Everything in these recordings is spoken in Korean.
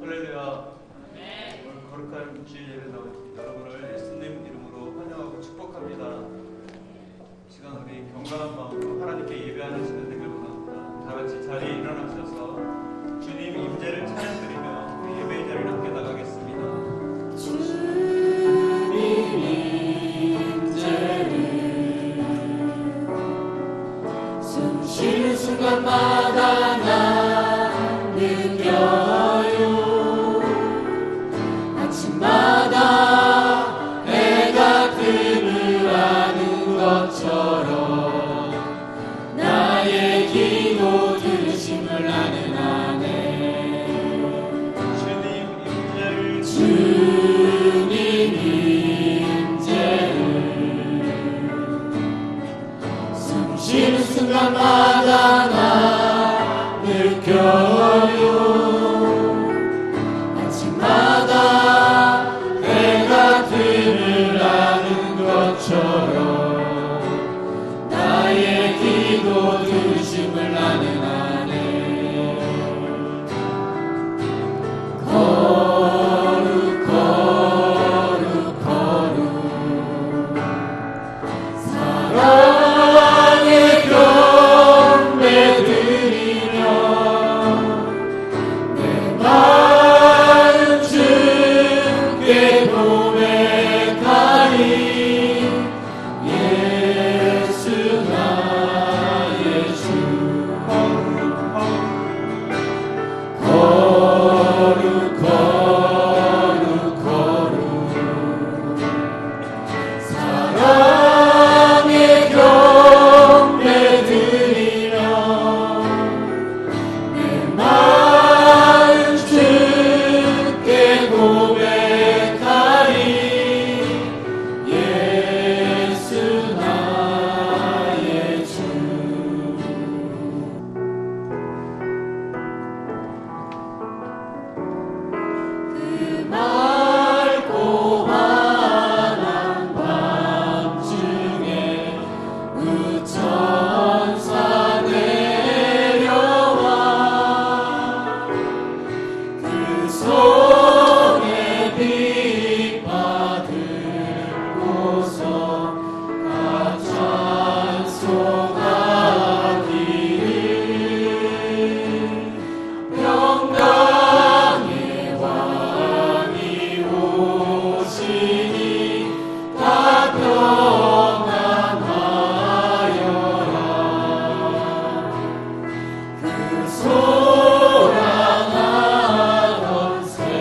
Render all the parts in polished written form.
할렐루야. 오늘 거룩한 주일 예배 나온 여러분을 예수님 이름으로 환영하고 축복합니다. 시간 우리 경건한 마음으로 하나님께 예배하는 시간 되길 원합니다. 다 같이 자리에 일어나셔서 주님 임재를 찬양드리며 우리 예배의 자리를 함께 나가겠습니다. 주님 임재를 숨 쉬는 순간마다 난 느껴요. 아침마다 해가 뜸을 아는 것처럼 나의 기도 들으심을 나는 아네. 주님 임재를 숨 쉬는 순간마다 나 느껴요. 아침마다 해가 뜸을 아는 것처럼 나의 기도 들으심을 나는 아네. 거룩 거룩 거룩 사랑의 경배 드리며 내 마음 주께 고백하리. 예수 나의 주 거룩 거룩 거룩 사랑의 경배 드리며 내 마음 주께 고백하리. 예수 나의 주 그 맑고 환한 밤중에 우천사 내려와 그 손에 빛 받으고서 다 찬송하기를. 평강의 왕이 오시니 다 평안하여라. 그 소란하던 새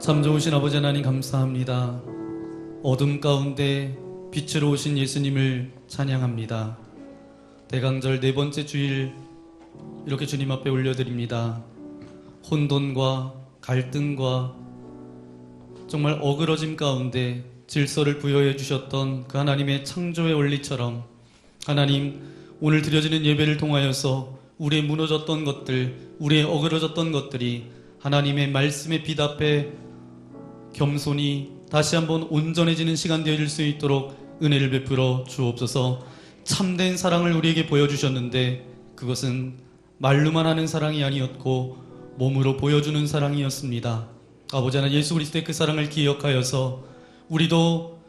참 좋으신 아버지 하나님 감사합니다. 어둠 가운데 빛으로 오신 예수님을 찬양합니다. 대강절 네 번째 주일 이렇게 주님 앞에 올려드립니다. 혼돈과 갈등과 정말 어그러짐 가운데 질서를 부여해 주셨던 그 하나님의 창조의 원리처럼 하나님, 오늘 드려지는 예배를 통하여서 우리의 무너졌던 것들, 우리의 어그러졌던 것들이 하나님의 말씀의 빛 앞에 겸손히 다시 한번 온전해지는 시간 되어질 수 있도록 은혜를 베풀어 주옵소서. 참된 사랑을 우리에게 보여주셨는데 그것은 말로만 하는 사랑이 아니었고 몸으로 보여주는 사랑이었습니다. 아버지 하나님, 예수 그리스도의 그 사랑을 기억하여서 우리도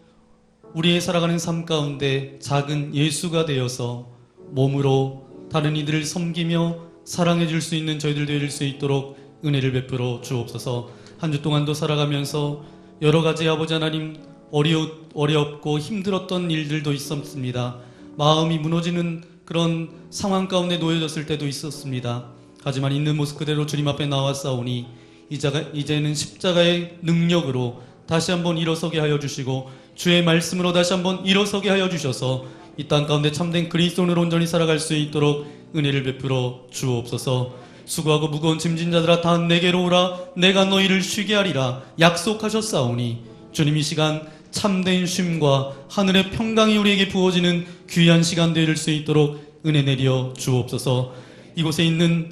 우리의 살아가는 삶 가운데 작은 예수가 되어서 몸으로 다른 이들을 섬기며 사랑해 줄 수 있는 저희들 되어질 수 있도록 은혜를 베풀어 주옵소서. 한 주 동안도 살아가면서 여러 가지 아버지 하나님 어렵고 힘들었던 일들도 있었습니다. 마음이 무너지는 그런 상황 가운데 놓여졌을 때도 있었습니다. 하지만 있는 모습 그대로 주님 앞에 나왔사오니 이제는 십자가의 능력으로 다시 한번 일어서게 하여 주시고 주의 말씀으로 다시 한번 일어서게 하여 주셔서 이 땅 가운데 참된 그리스도인으로 온전히 살아갈 수 있도록 은혜를 베풀어 주옵소서. 수고하고 무거운 짐진 자들아 다 내게로 오라, 내가 너희를 쉬게 하리라 약속하셨사오니 주님, 이 시간 참된 쉼과 하늘의 평강이 우리에게 부어지는 귀한 시간 되어질 수 있도록 은혜 내려 주옵소서. 이곳에 있는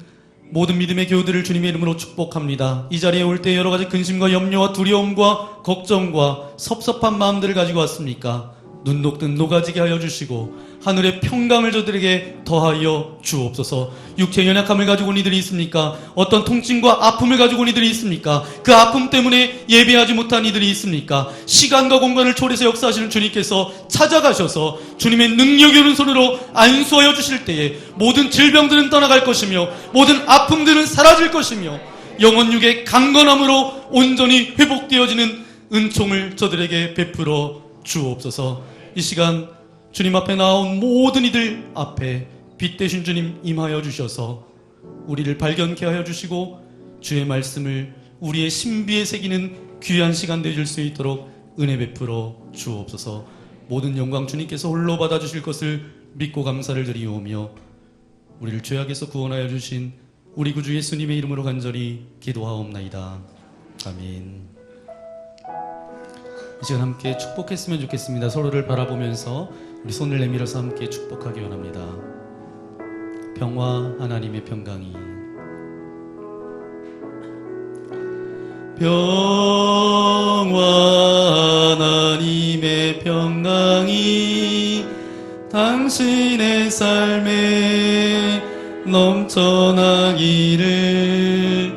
모든 믿음의 교우들을 주님의 이름으로 축복합니다. 이 자리에 올 때 여러 가지 근심과 염려와 두려움과 걱정과 섭섭한 마음들을 가지고 왔습니까? 눈 녹듯 녹아지게 하여 주시고 하늘의 평강을 저들에게 더하여 주옵소서. 육체의 연약함을 가지고 온 이들이 있습니까? 어떤 통증과 아픔을 가지고 온 이들이 있습니까? 그 아픔 때문에 예배하지 못한 이들이 있습니까? 시간과 공간을 초월해서 역사하시는 주님께서 찾아가셔서 주님의 능력이 오는 손으로 안수하여 주실 때에 모든 질병들은 떠나갈 것이며 모든 아픔들은 사라질 것이며 영혼육의 강건함으로 온전히 회복되어지는 은총을 저들에게 베풀어 주옵소서. 이 시간 주님 앞에 나온 모든 이들 앞에 빛 되신 주님 임하여 주셔서 우리를 발견케 하여 주시고 주의 말씀을 우리의 신비에 새기는 귀한 시간 되어질 수 있도록 은혜 베풀어 주옵소서. 모든 영광 주님께서 홀로 받아주실 것을 믿고 감사를 드리오며 우리를 죄악에서 구원하여 주신 우리 구주 예수님의 이름으로 간절히 기도하옵나이다. 아멘. 이 시간 함께 축복했으면 좋겠습니다. 서로를 바라보면서 우리 손을 내밀어서 함께 축복하기 원합니다. 평화 하나님의 평강이 평화 하나님의 평강이 당신의 삶에 넘쳐나기를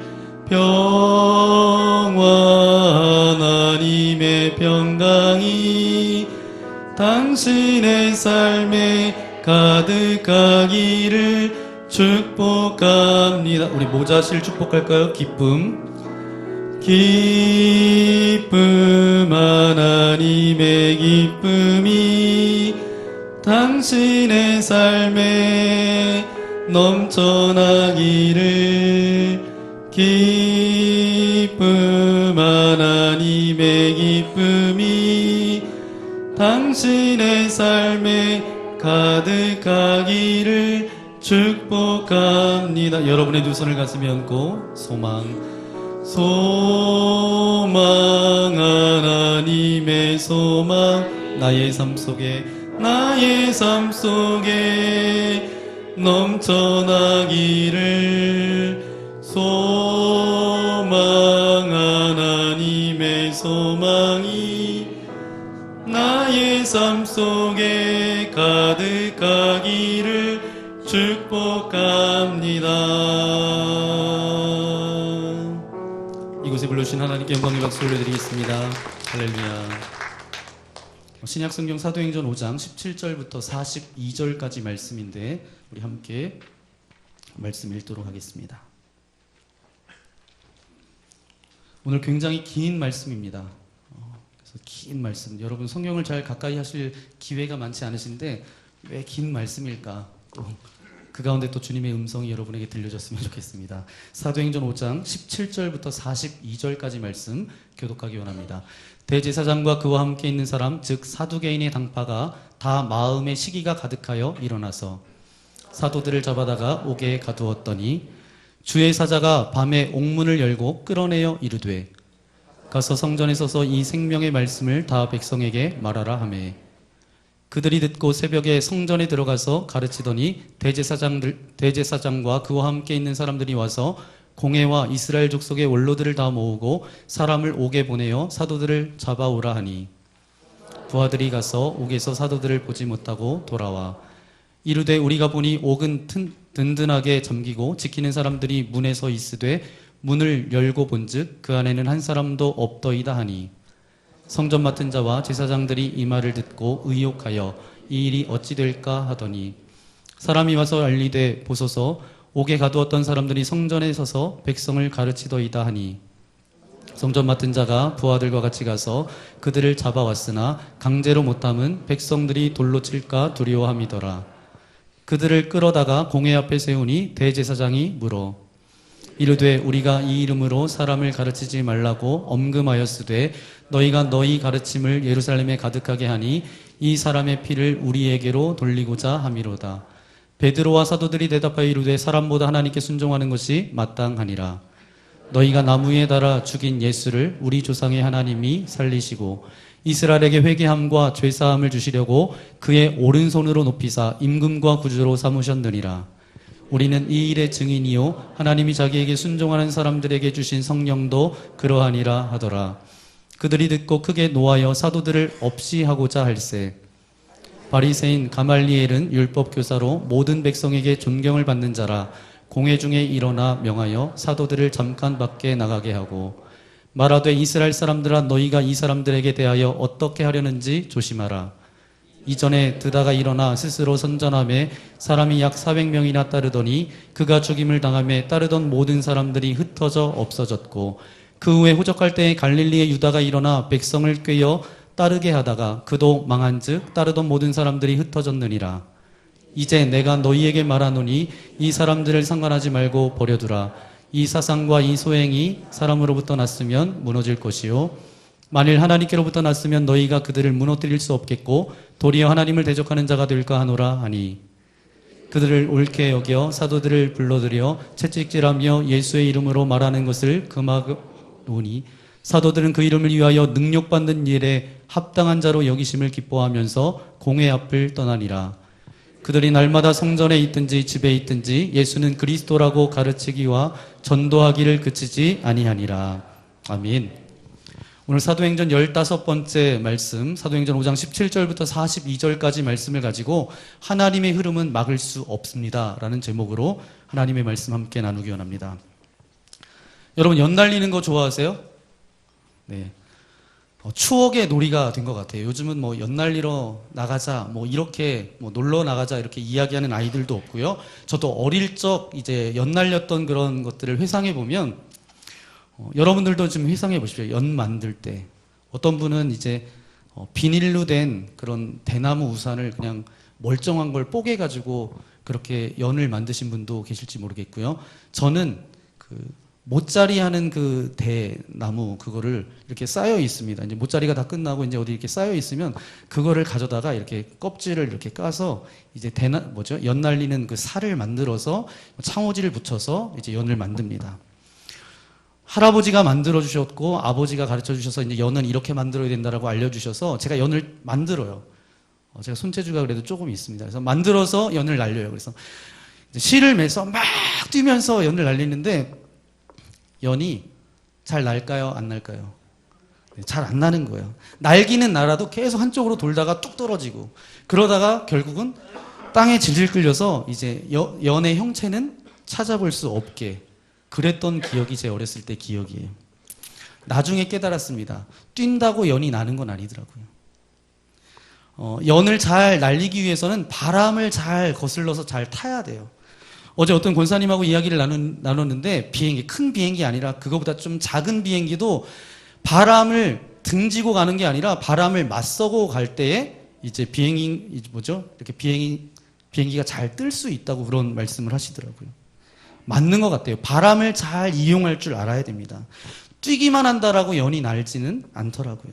평화 하나님의 평강이 당신의 삶에 가득하기를 축복합니다. 우리 모자실 축복할까요? 기쁨 하나님의 기쁨이 당신의 삶에 넘쳐나기를 기쁨 하나님의 기쁨이 당신의 삶에 가득하기를 축복합니다. 여러분의 두 손을 가슴에 얹고 소망 하나님의 소망 나의 삶 속에 넘쳐나기를 소망 하나님의 소망이 나의 삶 속에 가득하기를 축복합니다. 이곳에 불러주신 하나님께 영광의 박수 올려드리겠습니다. 할렐루야. 신약성경 사도행전 5장 17절부터 42절까지 말씀인데 우리 함께 말씀 읽도록 하겠습니다. 오늘 굉장히 긴 말씀입니다. 그래서 긴 말씀, 여러분 성경을 잘 가까이 하실 기회가 많지 않으신데 왜 긴 말씀일까? 또 그 가운데 또 주님의 음성이 여러분에게 들려졌으면 좋겠습니다. 사도행전 5장 17절부터 42절까지 말씀 교독하기 원합니다. 대제사장과 그와 함께 있는 사람 즉 사두개인의 당파가 다 마음에 시기가 가득하여 일어나서 사도들을 잡아다가 옥에 가두었더니 주의 사자가 밤에 옥문을 열고 끌어내어 이르되 가서 성전에 서서 이 생명의 말씀을 다 백성에게 말하라 하매 그들이 듣고 새벽에 성전에 들어가서 가르치더니 대제사장과 그와 함께 있는 사람들이 와서 공회와 이스라엘 족속의 원로들을 다 모으고 사람을 옥에 보내어 사도들을 잡아오라 하니 부하들이 가서 옥에서 사도들을 보지 못하고 돌아와 이르되 우리가 보니 옥은 든든하게 잠기고 지키는 사람들이 문에 서 있으되 문을 열고 본즉 그 안에는 한 사람도 없더이다 하니 성전 맡은 자와 제사장들이 이 말을 듣고 의혹하여 이 일이 어찌 될까 하더니 사람이 와서 알리되 보소서 옥에 가두었던 사람들이 성전에 서서 백성을 가르치더이다 하니 성전 맡은 자가 부하들과 같이 가서 그들을 잡아왔으나 강제로 못 담은 백성들이 돌로 칠까 두려워함이더라. 그들을 끌어다가 공회 앞에 세우니 대제사장이 물어 이르되 우리가 이 이름으로 사람을 가르치지 말라고 엄금하였으되 너희가 너희 가르침을 예루살렘에 가득하게 하니 이 사람의 피를 우리에게로 돌리고자 함이로다. 베드로와 사도들이 대답하여 이르되 사람보다 하나님께 순종하는 것이 마땅하니라. 너희가 나무에 달아 죽인 예수를 우리 조상의 하나님이 살리시고 이스라엘에게 회개함과 죄사함을 주시려고 그의 오른손으로 높이사 임금과 구주로 삼으셨느니라. 우리는 이 일의 증인이요 하나님이 자기에게 순종하는 사람들에게 주신 성령도 그러하니라 하더라. 그들이 듣고 크게 노하여 사도들을 없이 하고자 할세 바리새인 가말리엘은 율법 교사로 모든 백성에게 존경을 받는 자라. 공회 중에 일어나 명하여 사도들을 잠깐 밖에 나가게 하고 말하되 이스라엘 사람들아 너희가 이 사람들에게 대하여 어떻게 하려는지 조심하라. 이전에 드다가 일어나 스스로 선전하며 사람이 약 400명이나 따르더니 그가 죽임을 당하며 따르던 모든 사람들이 흩어져 없어졌고 그 후에 호적할 때에 갈릴리의 유다가 일어나 백성을 꿰어 따르게 하다가 그도 망한즉 따르던 모든 사람들이 흩어졌느니라. 이제 내가 너희에게 말하노니 이 사람들을 상관하지 말고 버려두라. 이 사상과 이 소행이 사람으로부터 났으면 무너질 것이요 만일 하나님께로부터 났으면 너희가 그들을 무너뜨릴 수 없겠고 도리어 하나님을 대적하는 자가 될까 하노라 하니 그들을 옳게 여겨 사도들을 불러들여 채찍질하며 예수의 이름으로 말하는 것을 금하노니 사도들은 그 이름을 위하여 능력받는 일에 합당한 자로 여기심을 기뻐하면서 공회 앞을 떠나니라. 그들이 날마다 성전에 있든지 집에 있든지 예수는 그리스도라고 가르치기와 전도하기를 그치지 아니하니라. 아멘. 오늘 사도행전 15번째 말씀, 사도행전 5장 17절부터 42절까지 말씀을 가지고 하나님의 흐름은 막을 수 없습니다 라는 제목으로 하나님의 말씀 함께 나누기 원합니다. 여러분 연날리는 거 좋아하세요? 네. 추억의 놀이가 된 것 같아요. 요즘은 뭐 연날리러 나가자, 뭐 이렇게 뭐 놀러 나가자 이렇게 이야기하는 아이들도 없고요. 저도 어릴 적 이제 연날렸던 그런 것들을 회상해 보면 여러분들도 좀 회상해 보십시오. 연 만들 때 어떤 분은 이제 비닐로 된 그런 대나무 우산을 그냥 멀쩡한 걸 뽀개 가지고 그렇게 연을 만드신 분도 계실지 모르겠고요. 저는 그 모짜리 하는 그 대나무 그거를 이렇게 쌓여 있습니다. 이제 모짜리가 다 끝나고 이제 어디 이렇게 쌓여 있으면 그거를 가져다가 이렇게 껍질을 이렇게 까서 이제 연 날리는 그 살을 만들어서 창호지를 붙여서 이제 연을 만듭니다. 할아버지가 만들어 주셨고 아버지가 가르쳐 주셔서 이제 연은 이렇게 만들어야 된다라고 알려주셔서 제가 연을 만들어요. 제가 손재주가 그래도 조금 있습니다. 그래서 만들어서 연을 날려요. 그래서 실을 매서 막 뛰면서 연을 날리는데 연이 잘 날까요? 안 날까요? 잘 안 나는 거예요. 날기는 날아도 계속 한쪽으로 돌다가 뚝 떨어지고 그러다가 결국은 땅에 질질 끌려서 이제 연의 형체는 찾아볼 수 없게 그랬던 기억이 제 어렸을 때 기억이에요. 나중에 깨달았습니다. 뛴다고 연이 나는 건 아니더라고요. 연을 잘 날리기 위해서는 바람을 잘 거슬러서 잘 타야 돼요. 어제 어떤 권사님하고 이야기를 나눴는데 큰 비행기 아니라 그거보다 좀 작은 비행기도 바람을 등지고 가는 게 아니라 바람을 맞서고 갈 때에 이제 이렇게 비행기가 잘 뜰 수 있다고 그런 말씀을 하시더라고요. 맞는 것 같아요. 바람을 잘 이용할 줄 알아야 됩니다. 뛰기만 한다라고 연이 날지는 않더라고요.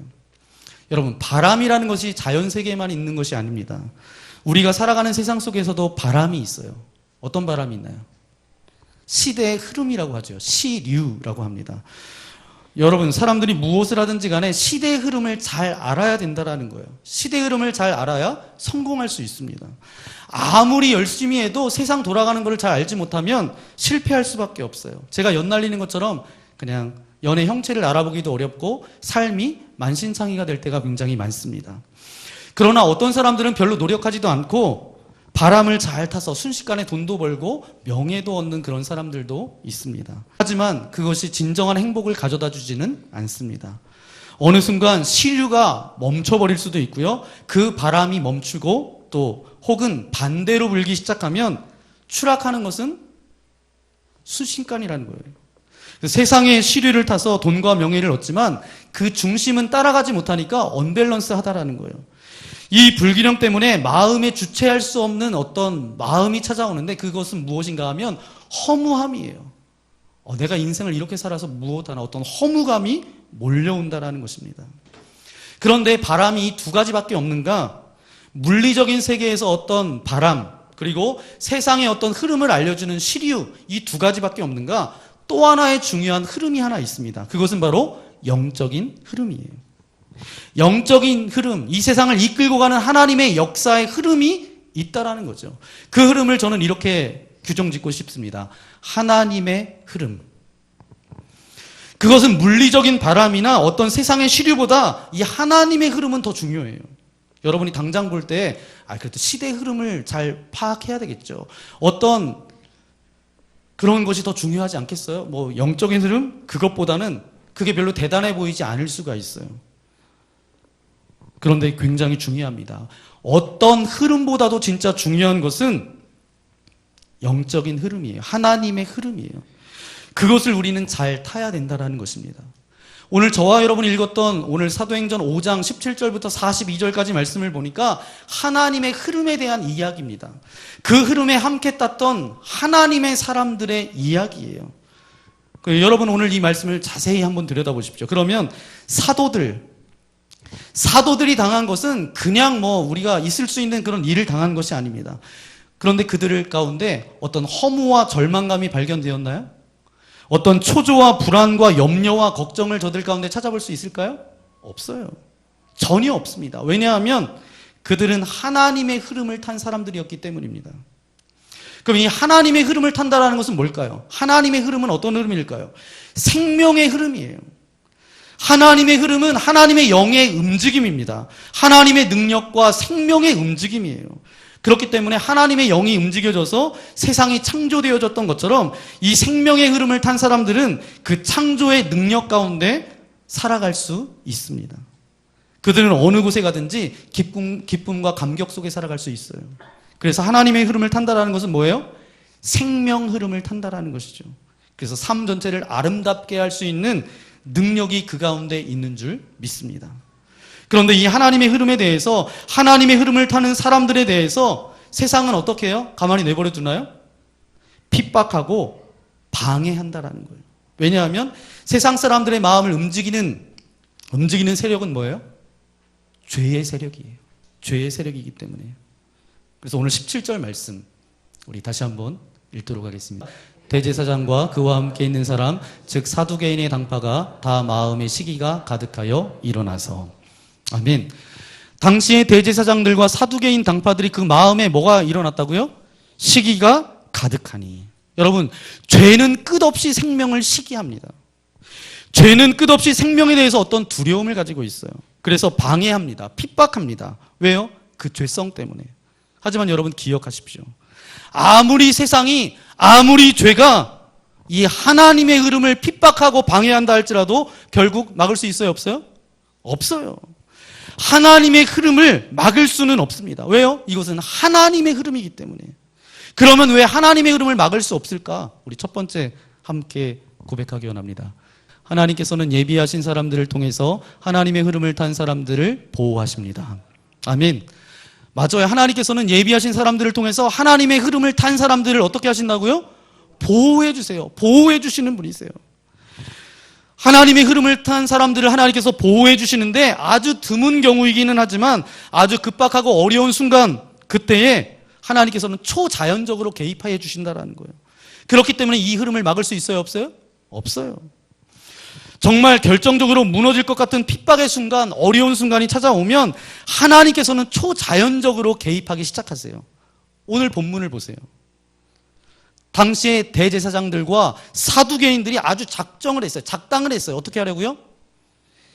여러분, 바람이라는 것이 자연 세계에만 있는 것이 아닙니다. 우리가 살아가는 세상 속에서도 바람이 있어요. 어떤 바람이 있나요? 시대의 흐름이라고 하죠. 시류라고 합니다. 여러분, 사람들이 무엇을 하든지 간에 시대의 흐름을 잘 알아야 된다는 거예요. 시대의 흐름을 잘 알아야 성공할 수 있습니다. 아무리 열심히 해도 세상 돌아가는 것을 잘 알지 못하면 실패할 수밖에 없어요. 제가 연 날리는 것처럼 그냥 연의 형체를 알아보기도 어렵고 삶이 만신창이가 될 때가 굉장히 많습니다. 그러나 어떤 사람들은 별로 노력하지도 않고 바람을 잘 타서 순식간에 돈도 벌고 명예도 얻는 그런 사람들도 있습니다. 하지만 그것이 진정한 행복을 가져다 주지는 않습니다. 어느 순간 시류가 멈춰버릴 수도 있고요. 그 바람이 멈추고 또 혹은 반대로 불기 시작하면 추락하는 것은 순식간이라는 거예요. 세상의 시류를 타서 돈과 명예를 얻지만 그 중심은 따라가지 못하니까 언밸런스하다라는 거예요. 이 불균형 때문에 마음에 주체할 수 없는 어떤 마음이 찾아오는데 그것은 무엇인가 하면 허무함이에요. 내가 인생을 이렇게 살아서 무엇하나 어떤 허무감이 몰려온다라는 것입니다. 그런데 바람이 이 두 가지밖에 없는가? 물리적인 세계에서 어떤 바람 그리고 세상의 어떤 흐름을 알려주는 시류 이 두 가지밖에 없는가? 또 하나의 중요한 흐름이 하나 있습니다. 그것은 바로 영적인 흐름이에요. 영적인 흐름, 이 세상을 이끌고 가는 하나님의 역사의 흐름이 있다라는 거죠. 그 흐름을 저는 이렇게 규정짓고 싶습니다. 하나님의 흐름. 그것은 물리적인 바람이나 어떤 세상의 시류보다 이 하나님의 흐름은 더 중요해요. 여러분이 당장 볼 때, 그래도 시대의 흐름을 잘 파악해야 되겠죠. 어떤 그런 것이 더 중요하지 않겠어요? 영적인 흐름? 그것보다는 그게 별로 대단해 보이지 않을 수가 있어요. 그런데 굉장히 중요합니다. 어떤 흐름보다도 진짜 중요한 것은 영적인 흐름이에요. 하나님의 흐름이에요. 그것을 우리는 잘 타야 된다는 것입니다. 오늘 저와 여러분이 읽었던 오늘 사도행전 5장 17절부터 42절까지 말씀을 보니까 하나님의 흐름에 대한 이야기입니다. 그 흐름에 함께 땄던 하나님의 사람들의 이야기예요. 여러분 오늘 이 말씀을 자세히 한번 들여다보십시오. 그러면 사도들이 당한 것은 그냥 우리가 있을 수 있는 그런 일을 당한 것이 아닙니다. 그런데 그들 가운데 어떤 허무와 절망감이 발견되었나요? 어떤 초조와 불안과 염려와 걱정을 저들 가운데 찾아볼 수 있을까요? 없어요. 전혀 없습니다. 왜냐하면 그들은 하나님의 흐름을 탄 사람들이었기 때문입니다. 그럼 이 하나님의 흐름을 탄다는 것은 뭘까요? 하나님의 흐름은 어떤 흐름일까요? 생명의 흐름이에요. 하나님의 흐름은 하나님의 영의 움직임입니다. 하나님의 능력과 생명의 움직임이에요. 그렇기 때문에 하나님의 영이 움직여져서 세상이 창조되어졌던 것처럼 이 생명의 흐름을 탄 사람들은 그 창조의 능력 가운데 살아갈 수 있습니다. 그들은 어느 곳에 가든지 기쁨과 감격 속에 살아갈 수 있어요. 그래서 하나님의 흐름을 탄다는 것은 뭐예요? 생명 흐름을 탄다는 것이죠. 그래서 삶 전체를 아름답게 할 수 있는 능력이 그 가운데 있는 줄 믿습니다. 그런데 이 하나님의 흐름에 대해서 하나님의 흐름을 타는 사람들에 대해서 세상은 어떻게 해요? 가만히 내버려 두나요? 핍박하고 방해한다라는 거예요. 왜냐하면 세상 사람들의 마음을 움직이는 세력은 뭐예요? 죄의 세력이에요. 죄의 세력이기 때문에. 그래서 오늘 17절 말씀 우리 다시 한번 읽도록 하겠습니다. 대제사장과 그와 함께 있는 사람 즉 사두개인의 당파가 다 마음의 시기가 가득하여 일어나서. 아멘. 당시의 대제사장들과 사두개인 당파들이 그 마음에 뭐가 일어났다고요? 시기가 가득하니. 여러분, 죄는 끝없이 생명을 시기합니다. 죄는 끝없이 생명에 대해서 어떤 두려움을 가지고 있어요. 그래서 방해합니다. 핍박합니다. 왜요? 그 죄성 때문에. 하지만 여러분 기억하십시오. 아무리 죄가 이 하나님의 흐름을 핍박하고 방해한다 할지라도 결국 막을 수 있어요? 없어요? 없어요. 하나님의 흐름을 막을 수는 없습니다. 왜요? 이것은 하나님의 흐름이기 때문에. 그러면 왜 하나님의 흐름을 막을 수 없을까? 우리 첫 번째 함께 고백하기 원합니다. 하나님께서는 예비하신 사람들을 통해서 하나님의 흐름을 탄 사람들을 보호하십니다. 아멘. 맞아요. 하나님께서는 예비하신 사람들을 통해서 하나님의 흐름을 탄 사람들을 어떻게 하신다고요? 보호해 주세요. 보호해 주시는 분이세요. 하나님의 흐름을 탄 사람들을 하나님께서 보호해 주시는데 아주 드문 경우이기는 하지만 아주 급박하고 어려운 순간 그때에 하나님께서는 초자연적으로 개입하여 주신다라는 거예요. 그렇기 때문에 이 흐름을 막을 수 있어요? 없어요? 없어요. 정말 결정적으로 무너질 것 같은 핍박의 순간, 어려운 순간이 찾아오면 하나님께서는 초자연적으로 개입하기 시작하세요. 오늘 본문을 보세요. 당시에 대제사장들과 사두개인들이 아주 작정을 했어요. 작당을 했어요. 어떻게 하려고요?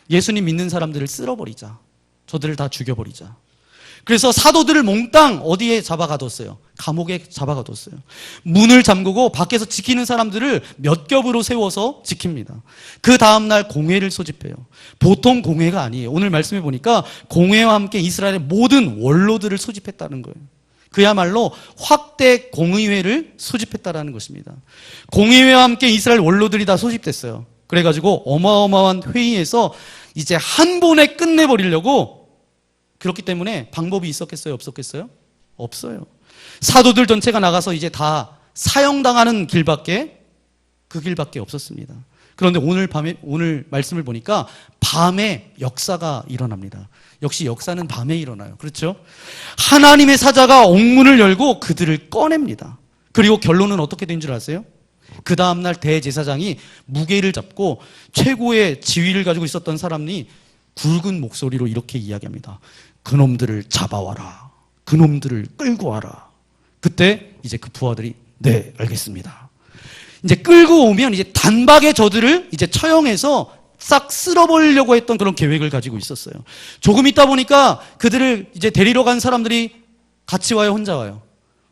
예수님 믿는 사람들을 쓸어버리자. 저들을 다 죽여버리자. 그래서 사도들을 몽땅 어디에 잡아가뒀어요? 감옥에 잡아가뒀어요. 문을 잠그고 밖에서 지키는 사람들을 몇 겹으로 세워서 지킵니다. 그 다음날 공회를 소집해요. 보통 공회가 아니에요. 오늘 말씀해 보니까 공회와 함께 이스라엘의 모든 원로들을 소집했다는 거예요. 그야말로 확대 공의회를 소집했다라는 것입니다. 공의회와 함께 이스라엘 원로들이 다 소집됐어요. 그래가지고 어마어마한 회의에서 이제 한 번에 끝내버리려고. 그렇기 때문에 방법이 있었겠어요? 없었겠어요? 없어요. 사도들 전체가 나가서 이제 다 사형당하는 길밖에, 그 길밖에 없었습니다. 그런데 오늘 말씀을 보니까 밤에 역사가 일어납니다. 역시 역사는 밤에 일어나요. 그렇죠? 하나님의 사자가 옥문을 열고 그들을 꺼냅니다. 그리고 결론은 어떻게 된 줄 아세요? 그 다음날 대제사장이 무게를 잡고 최고의 지위를 가지고 있었던 사람이 굵은 목소리로 이렇게 이야기합니다. 그놈들을 잡아와라. 그놈들을 끌고 와라. 그때 이제 그 부하들이 네, 알겠습니다. 이제 끌고 오면 이제 단박에 저들을 이제 처형해서 싹 쓸어버리려고 했던 그런 계획을 가지고 있었어요. 조금 있다 보니까 그들을 이제 데리러 간 사람들이 같이 와요, 혼자 와요?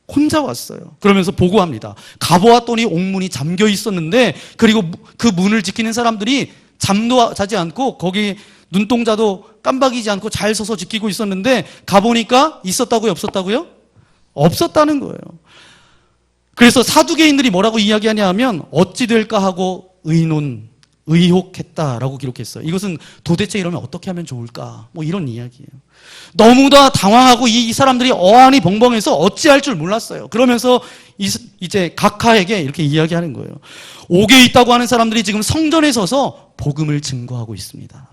혼자 왔어요. 그러면서 보고합니다. 가보았더니 옥문이 잠겨 있었는데, 그리고 그 문을 지키는 사람들이 잠도 자지 않고 거기 눈동자도 깜박이지 않고 잘 서서 지키고 있었는데 가보니까 있었다고요? 없었다고요? 없었다는 거예요. 그래서 사두개인들이 뭐라고 이야기하냐 하면 어찌 될까 하고 의혹했다라고 기록했어요. 이것은 도대체 이러면 어떻게 하면 좋을까? 뭐 이런 이야기예요. 너무나 당황하고 이 사람들이 어안이 벙벙해서 어찌할 줄 몰랐어요. 그러면서 이제 각하에게 이렇게 이야기하는 거예요. 옥에 있다고 하는 사람들이 지금 성전에 서서 복음을 증거하고 있습니다.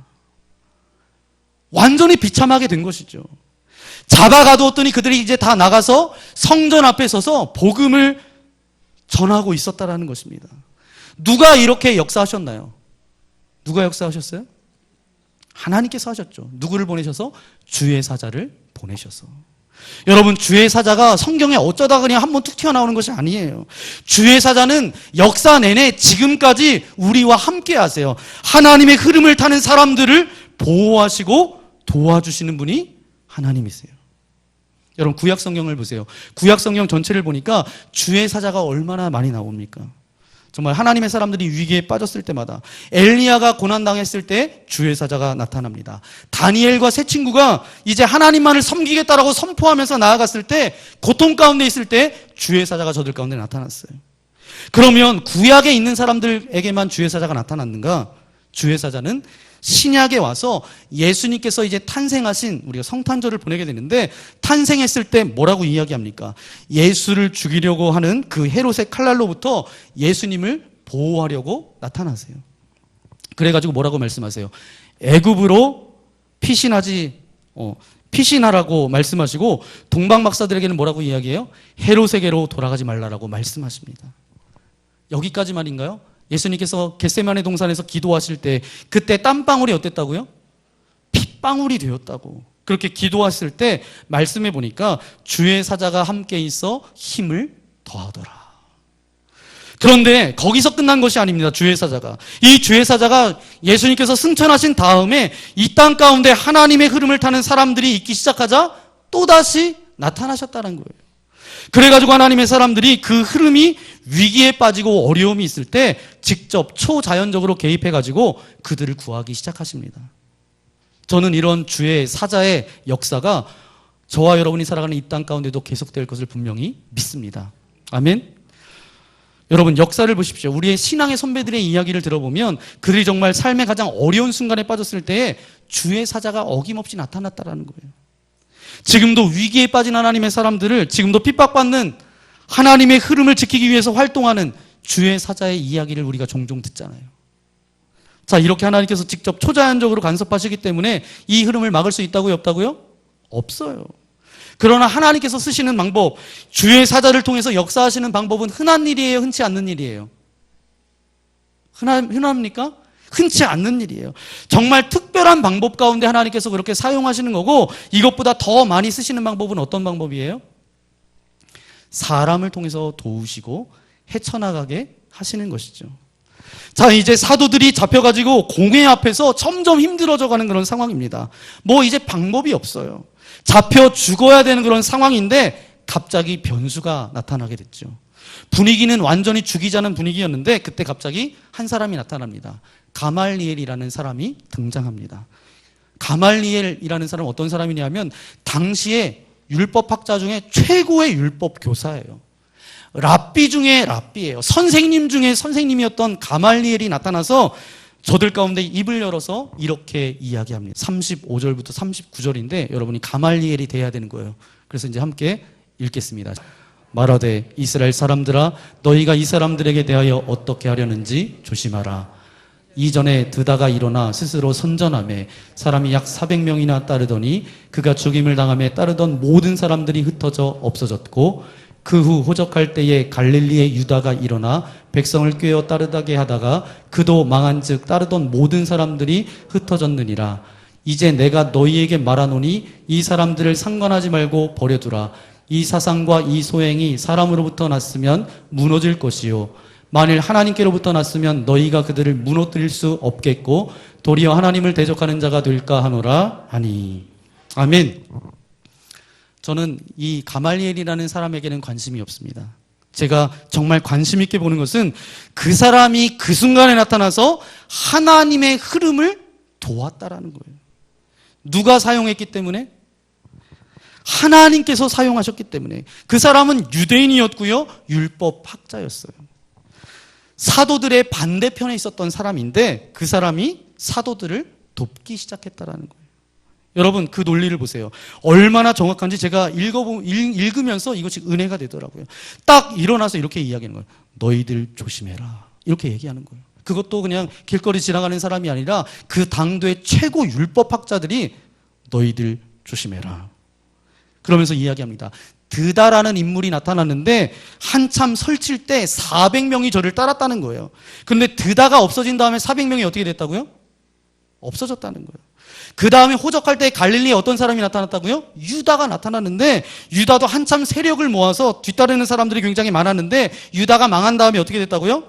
완전히 비참하게 된 것이죠. 잡아가두었더니 그들이 이제 다 나가서 성전 앞에 서서 복음을 전하고 있었다라는 것입니다. 누가 이렇게 역사하셨나요? 누가 역사하셨어요? 하나님께서 하셨죠. 누구를 보내셔서? 주의 사자를 보내셔서. 여러분, 주의 사자가 성경에 어쩌다 그냥 한번 툭 튀어나오는 것이 아니에요. 주의 사자는 역사 내내 지금까지 우리와 함께 하세요. 하나님의 흐름을 타는 사람들을 보호하시고 도와주시는 분이 하나님이세요. 여러분, 구약 성경을 보세요. 구약 성경 전체를 보니까 주의 사자가 얼마나 많이 나옵니까? 정말 하나님의 사람들이 위기에 빠졌을 때마다, 엘리야가 고난당했을 때 주의 사자가 나타납니다. 다니엘과 세 친구가 이제 하나님만을 섬기겠다라고 선포하면서 나아갔을 때, 고통 가운데 있을 때 주의 사자가 저들 가운데 나타났어요. 그러면 구약에 있는 사람들에게만 주의 사자가 나타났는가? 주의 사자는 신약에 와서 예수님께서 이제 탄생하신, 우리가 성탄절을 보내게 되는데, 탄생했을 때 뭐라고 이야기합니까? 예수를 죽이려고 하는 그 헤롯의 칼날로부터 예수님을 보호하려고 나타나세요. 그래가지고 뭐라고 말씀하세요? 애굽으로 피신하라고 말씀하시고, 동방 박사들에게는 뭐라고 이야기해요? 헤롯에게로 돌아가지 말라라고 말씀하십니다. 여기까지 말인가요? 예수님께서 겟세마네 동산에서 기도하실 때 그때 땀방울이 어땠다고요? 핏방울이 되었다고. 그렇게 기도하실 때 말씀해 보니까 주의 사자가 함께 있어 힘을 더하더라. 그런데 거기서 끝난 것이 아닙니다. 주의 사자가. 이 주의 사자가 예수님께서 승천하신 다음에 이 땅 가운데 하나님의 흐름을 타는 사람들이 있기 시작하자 또다시 나타나셨다는 거예요. 그래가지고 하나님의 사람들이 그 흐름이 위기에 빠지고 어려움이 있을 때 직접 초자연적으로 개입해가지고 그들을 구하기 시작하십니다. 저는 이런 주의 사자의 역사가 저와 여러분이 살아가는 이 땅 가운데도 계속될 것을 분명히 믿습니다. 아멘. 여러분, 역사를 보십시오. 우리의 신앙의 선배들의 이야기를 들어보면 그들이 정말 삶의 가장 어려운 순간에 빠졌을 때에 주의 사자가 어김없이 나타났다라는 거예요. 지금도 위기에 빠진 하나님의 사람들을, 지금도 핍박받는 하나님의 흐름을 지키기 위해서 활동하는 주의 사자의 이야기를 우리가 종종 듣잖아요. 자, 이렇게 하나님께서 직접 초자연적으로 간섭하시기 때문에 이 흐름을 막을 수 있다고요? 없다고요? 없어요. 그러나 하나님께서 쓰시는 방법, 주의 사자를 통해서 역사하시는 방법은 흔한 일이에요? 흔치 않는 일이에요? 흔합니까? 흔치 않는 일이에요. 정말 특별한 방법 가운데 하나님께서 그렇게 사용하시는 거고, 이것보다 더 많이 쓰시는 방법은 어떤 방법이에요? 사람을 통해서 도우시고 헤쳐나가게 하시는 것이죠. 자, 이제 사도들이 잡혀가지고 공회 앞에서 점점 힘들어져 가는 그런 상황입니다. 뭐 이제 방법이 없어요. 잡혀 죽어야 되는 그런 상황인데 갑자기 변수가 나타나게 됐죠. 분위기는 완전히 죽이자는 분위기였는데 그때 갑자기 한 사람이 나타납니다. 가말리엘이라는 사람이 등장합니다. 가말리엘이라는 사람은 어떤 사람이냐면 당시에 율법학자 중에 최고의 율법 교사예요. 랍비 중에 랍비예요. 선생님 중에 선생님이었던 가말리엘이 나타나서 저들 가운데 입을 열어서 이렇게 이야기합니다. 35절부터 39절인데 여러분이 가말리엘이 돼야 되는 거예요. 그래서 이제 함께 읽겠습니다. 말하되 이스라엘 사람들아 너희가 이 사람들에게 대하여 어떻게 하려는지 조심하라. 이전에 드다가 일어나 스스로 선전하며 사람이 약 400명이나 따르더니 그가 죽임을 당하며 따르던 모든 사람들이 흩어져 없어졌고 그 후 호적할 때에 갈릴리의 유다가 일어나 백성을 꾀어 따르다게 하다가 그도 망한즉 따르던 모든 사람들이 흩어졌느니라. 이제 내가 너희에게 말하노니 이 사람들을 상관하지 말고 버려두라. 이 사상과 이 소행이 사람으로부터 났으면 무너질 것이요 만일 하나님께로부터 났으면 너희가 그들을 무너뜨릴 수 없겠고 도리어 하나님을 대적하는 자가 될까 하노라 하니. 아멘. 저는 이 가말리엘이라는 사람에게는 관심이 없습니다. 제가 정말 관심 있게 보는 것은 그 사람이 그 순간에 나타나서 하나님의 흐름을 도왔다라는 거예요. 누가 사용했기 때문에? 하나님께서 사용하셨기 때문에. 그 사람은 유대인이었고요, 율법학자였어요. 사도들의 반대편에 있었던 사람인데 그 사람이 사도들을 돕기 시작했다라는 거예요. 여러분 그 논리를 보세요. 얼마나 정확한지 제가 읽으면서 이것이 은혜가 되더라고요. 딱 일어나서 이렇게 이야기하는 거예요. 너희들 조심해라. 이렇게 얘기하는 거예요. 그것도 그냥 길거리 지나가는 사람이 아니라 그 당도의 최고 율법학자들이 너희들 조심해라. 그러면서 이야기합니다. 드다라는 인물이 나타났는데 한참 설칠 때 400명이 저를 따랐다는 거예요. 그런데 드다가 없어진 다음에 400명이 어떻게 됐다고요? 없어졌다는 거예요. 그 다음에 호적할 때 갈릴리에 어떤 사람이 나타났다고요? 유다가 나타났는데 유다도 한참 세력을 모아서 뒤따르는 사람들이 굉장히 많았는데 유다가 망한 다음에 어떻게 됐다고요?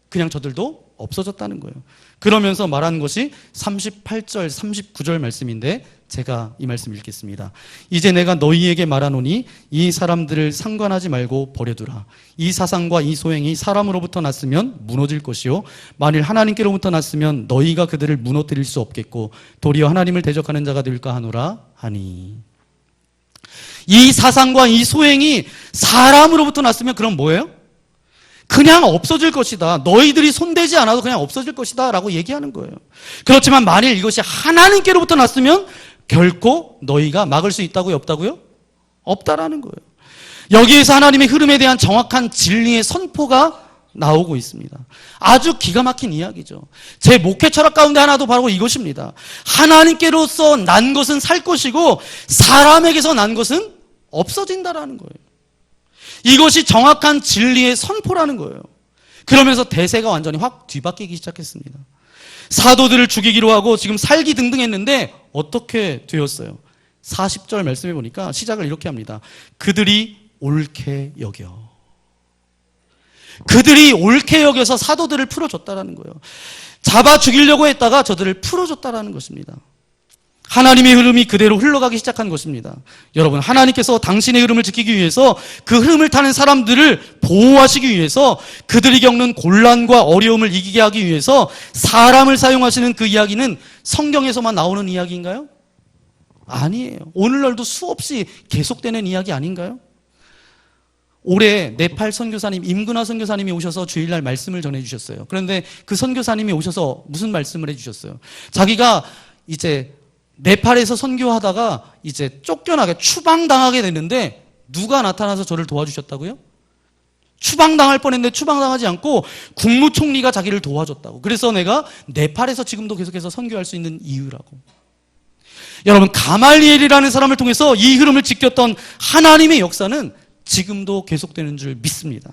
그냥 저들도 없어졌다는 거예요. 그러면서 말한 것이 38절, 39절 말씀인데 제가 이 말씀 읽겠습니다. 이제 내가 너희에게 말하노니 이 사람들을 상관하지 말고 버려두라. 이 사상과 이 소행이 사람으로부터 났으면 무너질 것이요 만일 하나님께로부터 났으면 너희가 그들을 무너뜨릴 수 없겠고 도리어 하나님을 대적하는 자가 될까 하노라 하니. 이 사상과 이 소행이 사람으로부터 났으면 그럼 뭐예요? 그냥 없어질 것이다. 너희들이 손대지 않아도 그냥 없어질 것이다 라고 얘기하는 거예요. 그렇지만 만일 이것이 하나님께로부터 났으면 결코 너희가 막을 수 있다고요? 없다고요? 없다라는 거예요. 여기에서 하나님의 흐름에 대한 정확한 진리의 선포가 나오고 있습니다. 아주 기가 막힌 이야기죠. 제 목회 철학 가운데 하나도 바로 이것입니다. 하나님께로서 난 것은 살 것이고 사람에게서 난 것은 없어진다라는 거예요. 이것이 정확한 진리의 선포라는 거예요. 그러면서 대세가 완전히 확 뒤바뀌기 시작했습니다. 사도들을 죽이기로 하고 지금 살기 등등 했는데 어떻게 되었어요? 40절 말씀해 보니까 시작을 이렇게 합니다. 그들이 옳게 여겨. 그들이 옳게 여겨서 사도들을 풀어줬다라는 거예요. 잡아 죽이려고 했다가 저들을 풀어줬다라는 것입니다. 하나님의 흐름이 그대로 흘러가기 시작한 것입니다. 여러분, 하나님께서 당신의 흐름을 지키기 위해서 그 흐름을 타는 사람들을 보호하시기 위해서 그들이 겪는 곤란과 어려움을 이기게 하기 위해서 사람을 사용하시는 그 이야기는 성경에서만 나오는 이야기인가요? 아니에요. 오늘날도 수없이 계속되는 이야기 아닌가요? 올해 네팔 선교사님 임근화 선교사님이 오셔서 주일날 말씀을 전해주셨어요. 그런데 그 선교사님이 오셔서 무슨 말씀을 해주셨어요? 자기가 이제 네팔에서 선교하다가 이제 쫓겨나게 추방당하게 됐는데 누가 나타나서 저를 도와주셨다고요? 추방당할 뻔했는데 추방당하지 않고 국무총리가 자기를 도와줬다고. 그래서 내가 네팔에서 지금도 계속해서 선교할 수 있는 이유라고. 여러분, 가말리엘이라는 사람을 통해서 이 흐름을 지켰던 하나님의 역사는 지금도 계속되는 줄 믿습니다.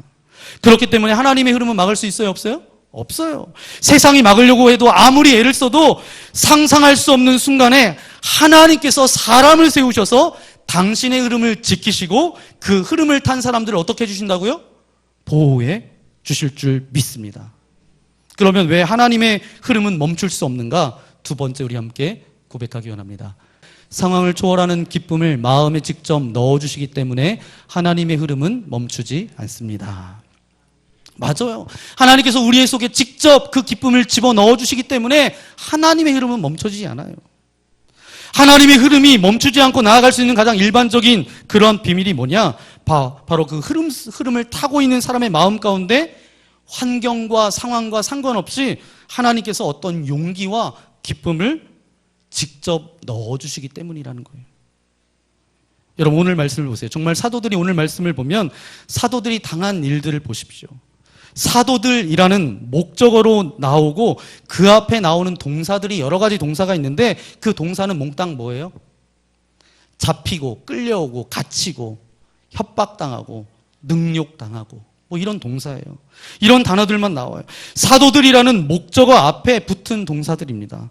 그렇기 때문에 하나님의 흐름은 막을 수 있어요, 없어요? 없어요. 세상이 막으려고 해도 아무리 애를 써도 상상할 수 없는 순간에 하나님께서 사람을 세우셔서 당신의 흐름을 지키시고 그 흐름을 탄 사람들을 어떻게 해주신다고요? 보호해 주실 줄 믿습니다. 그러면 왜 하나님의 흐름은 멈출 수 없는가? 두 번째 우리 함께 고백하기 원합니다. 상황을 초월하는 기쁨을 마음에 직접 넣어주시기 때문에 하나님의 흐름은 멈추지 않습니다. 맞아요. 하나님께서 우리의 속에 직접 그 기쁨을 집어넣어 주시기 때문에 하나님의 흐름은 멈춰지지 않아요. 하나님의 흐름이 멈추지 않고 나아갈 수 있는 가장 일반적인 그런 비밀이 뭐냐? 바로 그 흐름을 타고 있는 사람의 마음 가운데 환경과 상황과 상관없이 하나님께서 어떤 용기와 기쁨을 직접 넣어주시기 때문이라는 거예요. 여러분, 오늘 말씀을 보세요. 정말 사도들이 오늘 말씀을 보면 사도들이 당한 일들을 보십시오. 사도들이라는 목적어로 나오고 그 앞에 나오는 동사들이 여러 가지 동사가 있는데 그 동사는 몽땅 뭐예요? 잡히고 끌려오고 갇히고 협박당하고 능욕당하고 뭐 이런 동사예요. 이런 단어들만 나와요. 사도들이라는 목적어 앞에 붙은 동사들입니다.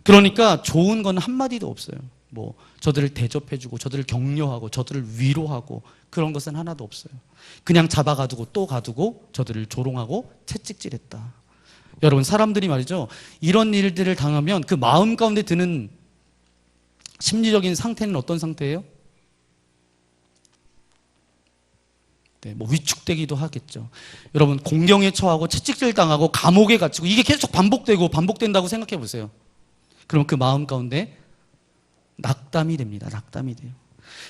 그러니까 좋은 건 한마디도 없어요. 뭐 저들을 대접해주고 저들을 격려하고 저들을 위로하고 그런 것은 하나도 없어요. 그냥 잡아가두고 또 가두고 저들을 조롱하고 채찍질했다. 여러분, 사람들이 말이죠, 이런 일들을 당하면 그 마음 가운데 드는 심리적인 상태는 어떤 상태예요? 네, 뭐 위축되기도 하겠죠. 여러분, 공경에 처하고 채찍질 당하고 감옥에 갇히고 이게 계속 반복되고 반복된다고 생각해 보세요. 그럼 그 마음 가운데 낙담이 됩니다. 낙담이 돼요.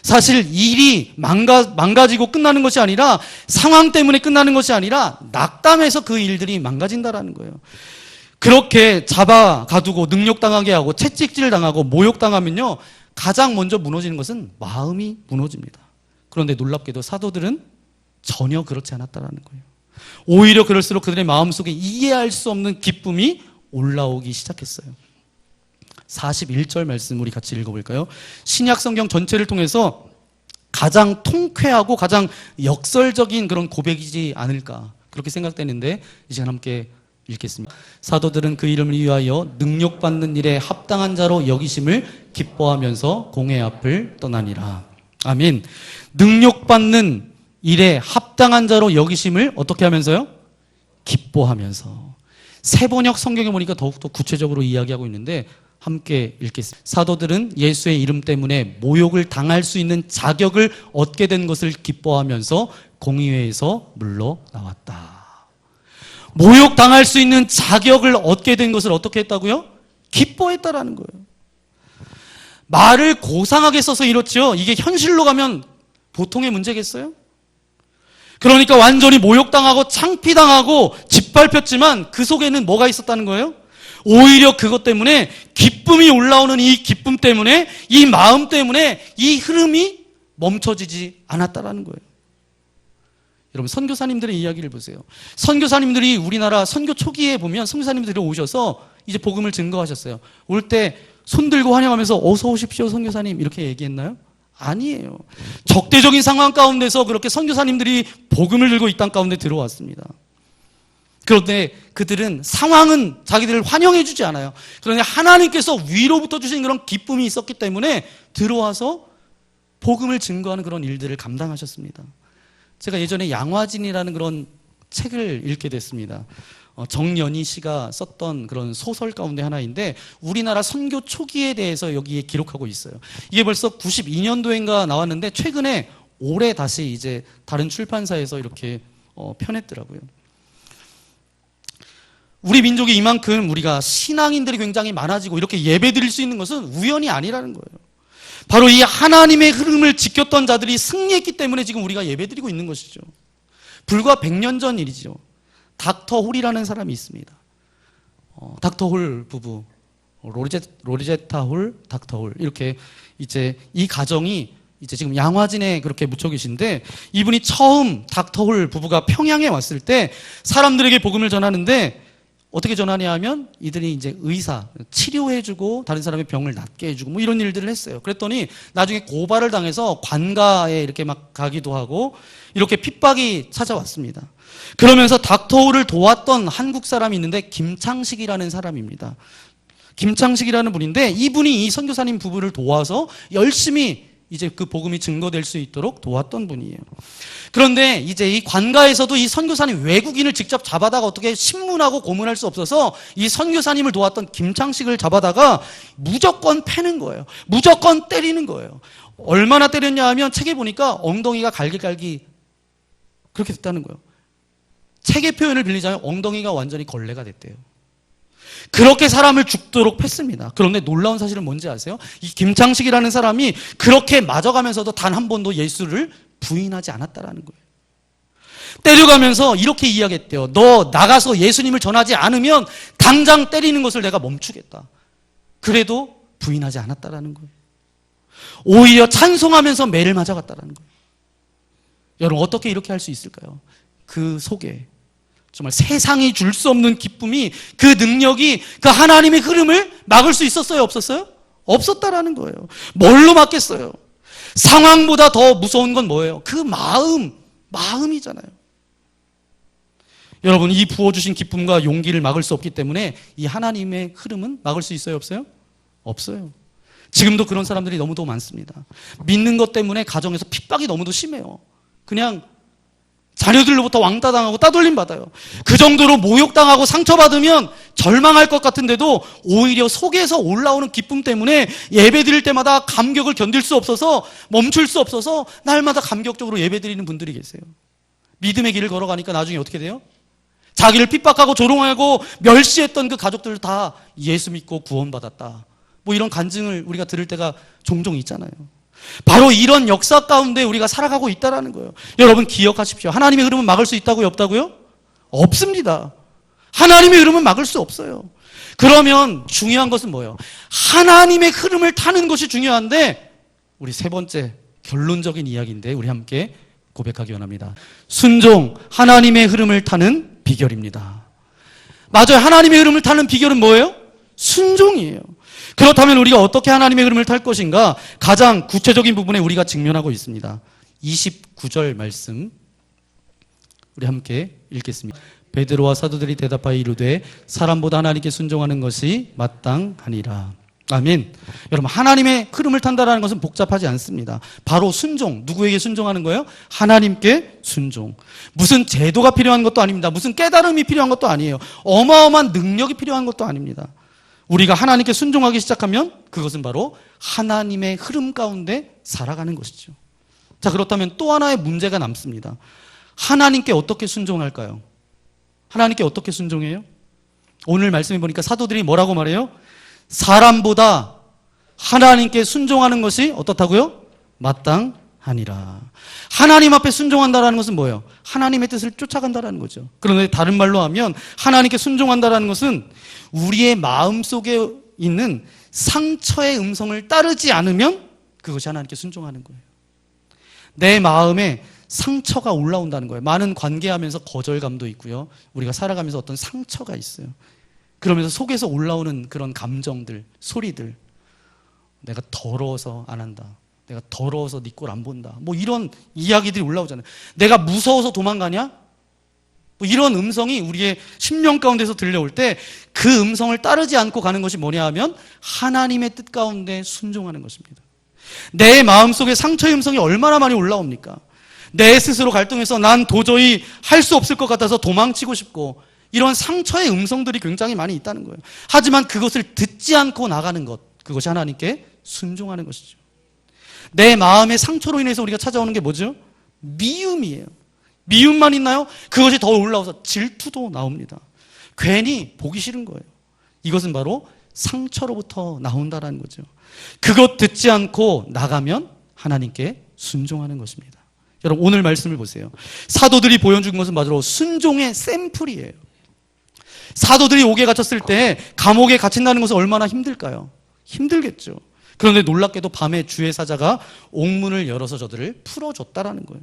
사실 일이 망가지고 끝나는 것이 아니라 상황 때문에 끝나는 것이 아니라 낙담해서 그 일들이 망가진다라는 거예요. 그렇게 잡아 가두고 능욕당하게 하고 채찍질 당하고 모욕당하면요, 가장 먼저 무너지는 것은 마음이 무너집니다. 그런데 놀랍게도 사도들은 전혀 그렇지 않았다라는 거예요. 오히려 그럴수록 그들의 마음속에 이해할 수 없는 기쁨이 올라오기 시작했어요. 41절 말씀 우리 같이 읽어볼까요? 신약 성경 전체를 통해서 가장 통쾌하고 가장 역설적인 그런 고백이지 않을까 그렇게 생각되는데 이 시간 함께 읽겠습니다. 사도들은 그 이름을 위하여 능욕받는 일에 합당한 자로 여기심을 기뻐하면서 공회 앞을 떠나니라. 아멘. 능욕받는 일에 합당한 자로 여기심을 어떻게 하면서요? 기뻐하면서. 세번역 성경에 보니까 더욱더 구체적으로 이야기하고 있는데 함께 읽겠습니다. 사도들은 예수의 이름 때문에 모욕을 당할 수 있는 자격을 얻게 된 것을 기뻐하면서 공의회에서 물러나왔다. 모욕당할 수 있는 자격을 얻게 된 것을 어떻게 했다고요? 기뻐했다라는 거예요. 말을 고상하게 써서 이렇죠. 이게 현실로 가면 보통의 문제겠어요? 그러니까 완전히 모욕당하고 창피당하고 짓밟혔지만 그 속에는 뭐가 있었다는 거예요? 오히려 그것 때문에 기쁨이 올라오는 이 기쁨 때문에 이 마음 때문에 이 흐름이 멈춰지지 않았다라는 거예요. 여러분, 선교사님들의 이야기를 보세요. 선교사님들이 우리나라 선교 초기에 보면 선교사님들이 오셔서 이제 복음을 증거하셨어요. 올 때 손 들고 환영하면서 어서 오십시오 선교사님 이렇게 얘기했나요? 아니에요. 적대적인 상황 가운데서 그렇게 선교사님들이 복음을 들고 이 땅 가운데 들어왔습니다. 그런데 그들은 상황은 자기들을 환영해 주지 않아요. 그런데 하나님께서 위로부터 주신 그런 기쁨이 있었기 때문에 들어와서 복음을 증거하는 그런 일들을 감당하셨습니다. 제가 예전에 양화진이라는 그런 책을 읽게 됐습니다. 정연희 씨가 썼던 그런 소설 가운데 하나인데 우리나라 선교 초기에 대해서 여기에 기록하고 있어요. 이게 벌써 92년도인가 나왔는데 최근에 올해 다시 이제 다른 출판사에서 이렇게 펴냈더라고요. 우리 민족이 이만큼 우리가 신앙인들이 굉장히 많아지고 이렇게 예배 드릴 수 있는 것은 우연이 아니라는 거예요. 바로 이 하나님의 흐름을 지켰던 자들이 승리했기 때문에 지금 우리가 예배 드리고 있는 것이죠. 불과 100년 전 일이죠. 닥터 홀이라는 사람이 있습니다. 닥터 홀 부부 로제타 홀, 닥터 홀 이렇게 이제 이 가정이 이제 지금 양화진에 그렇게 묻혀 계신데 이분이 처음 닥터 홀 부부가 평양에 왔을 때 사람들에게 복음을 전하는데 어떻게 전하냐 하면 이들이 이제 의사, 치료해주고 다른 사람의 병을 낫게 해주고 뭐 이런 일들을 했어요. 그랬더니 나중에 고발을 당해서 관가에 이렇게 막 가기도 하고 이렇게 핍박이 찾아왔습니다. 그러면서 닥터 홀을 도왔던 한국 사람이 있는데 김창식이라는 사람입니다. 김창식이라는 분인데 이분이 이 선교사님 부부를 도와서 열심히 이제 그 복음이 증거될 수 있도록 도왔던 분이에요. 그런데 이제 이 관가에서도 이 선교사님 외국인을 직접 잡아다가 어떻게 신문하고 고문할 수 없어서 이 선교사님을 도왔던 김창식을 잡아다가 무조건 패는 거예요. 무조건 때리는 거예요. 얼마나 때렸냐 하면 책에 보니까 엉덩이가 갈기갈기 그렇게 됐다는 거예요. 책의 표현을 빌리자면 엉덩이가 완전히 걸레가 됐대요. 그렇게 사람을 죽도록 팼습니다. 그런데 놀라운 사실은 뭔지 아세요? 이 김창식이라는 사람이 그렇게 맞아가면서도 단 한 번도 예수를 부인하지 않았다라는 거예요. 때려가면서 이렇게 이야기했대요. 너 나가서 예수님을 전하지 않으면 당장 때리는 것을 내가 멈추겠다. 그래도 부인하지 않았다라는 거예요. 오히려 찬송하면서 매를 맞아갔다라는 거예요. 여러분 어떻게 이렇게 할 수 있을까요? 그 속에 정말 세상이 줄 수 없는 기쁨이 그 능력이 그 하나님의 흐름을 막을 수 있었어요? 없었어요? 없었다라는 거예요. 뭘로 막겠어요? 상황보다 더 무서운 건 뭐예요? 그 마음이잖아요. 여러분 이 부어주신 기쁨과 용기를 막을 수 없기 때문에 이 하나님의 흐름은 막을 수 있어요? 없어요? 없어요. 지금도 그런 사람들이 너무도 많습니다. 믿는 것 때문에 가정에서 핍박이 너무도 심해요. 그냥 자녀들로부터 왕따당하고 따돌림 받아요. 그 정도로 모욕당하고 상처받으면 절망할 것 같은데도 오히려 속에서 올라오는 기쁨 때문에 예배 드릴 때마다 감격을 견딜 수 없어서 멈출 수 없어서 날마다 감격적으로 예배 드리는 분들이 계세요. 믿음의 길을 걸어가니까 나중에 어떻게 돼요? 자기를 핍박하고 조롱하고 멸시했던 그 가족들 다 예수 믿고 구원받았다. 뭐 이런 간증을 우리가 들을 때가 종종 있잖아요. 바로 이런 역사 가운데 우리가 살아가고 있다는 거예요. 여러분 기억하십시오. 하나님의 흐름은 막을 수 있다고요? 없다고요? 없습니다. 하나님의 흐름은 막을 수 없어요. 그러면 중요한 것은 뭐예요? 하나님의 흐름을 타는 것이 중요한데 우리 세 번째 결론적인 이야기인데 우리 함께 고백하기 원합니다. 순종, 하나님의 흐름을 타는 비결입니다. 맞아요. 하나님의 흐름을 타는 비결은 뭐예요? 순종이에요. 그렇다면 우리가 어떻게 하나님의 흐름을 탈 것인가? 가장 구체적인 부분에 우리가 직면하고 있습니다. 29절 말씀 우리 함께 읽겠습니다. 베드로와 사도들이 대답하여 이르되 사람보다 하나님께 순종하는 것이 마땅하니라. 아멘. 여러분 하나님의 흐름을 탄다는 것은 복잡하지 않습니다. 바로 순종. 누구에게 순종하는 거예요? 하나님께 순종. 무슨 제도가 필요한 것도 아닙니다. 무슨 깨달음이 필요한 것도 아니에요. 어마어마한 능력이 필요한 것도 아닙니다. 우리가 하나님께 순종하기 시작하면 그것은 바로 하나님의 흐름 가운데 살아가는 것이죠. 자, 그렇다면 또 하나의 문제가 남습니다. 하나님께 어떻게 순종할까요? 하나님께 어떻게 순종해요? 오늘 말씀해 보니까 사도들이 뭐라고 말해요? 사람보다 하나님께 순종하는 것이 어떻다고요? 마땅하니라. 하나님 앞에 순종한다는 것은 뭐예요? 하나님의 뜻을 쫓아간다는 거죠. 그런데 다른 말로 하면 하나님께 순종한다는 것은 우리의 마음속에 있는 상처의 음성을 따르지 않으면 그것이 하나님께 순종하는 거예요. 내 마음에 상처가 올라온다는 거예요. 많은 관계하면서 거절감도 있고요. 우리가 살아가면서 어떤 상처가 있어요. 그러면서 속에서 올라오는 그런 감정들, 소리들. 내가 더러워서 안 한다. 내가 더러워서 네 꼴 안 본다. 뭐 이런 이야기들이 올라오잖아요. 내가 무서워서 도망가냐? 뭐 이런 음성이 우리의 심령 가운데서 들려올 때 그 음성을 따르지 않고 가는 것이 뭐냐 하면 하나님의 뜻 가운데 순종하는 것입니다. 내 마음속에 상처의 음성이 얼마나 많이 올라옵니까? 내 스스로 갈등해서 난 도저히 할 수 없을 것 같아서 도망치고 싶고 이런 상처의 음성들이 굉장히 많이 있다는 거예요. 하지만 그것을 듣지 않고 나가는 것, 그것이 하나님께 순종하는 것이죠. 내 마음의 상처로 인해서 우리가 찾아오는 게 뭐죠? 미움이에요. 미움만 있나요? 그것이 더 올라와서 질투도 나옵니다. 괜히 보기 싫은 거예요. 이것은 바로 상처로부터 나온다는 거죠. 그것 듣지 않고 나가면 하나님께 순종하는 것입니다. 여러분 오늘 말씀을 보세요. 사도들이 보여준 것은 바로 순종의 샘플이에요. 사도들이 옥에 갇혔을 때 감옥에 갇힌다는 것은 얼마나 힘들까요? 힘들겠죠. 그런데 놀랍게도 밤에 주의 사자가 옥문을 열어서 저들을 풀어줬다라는 거예요.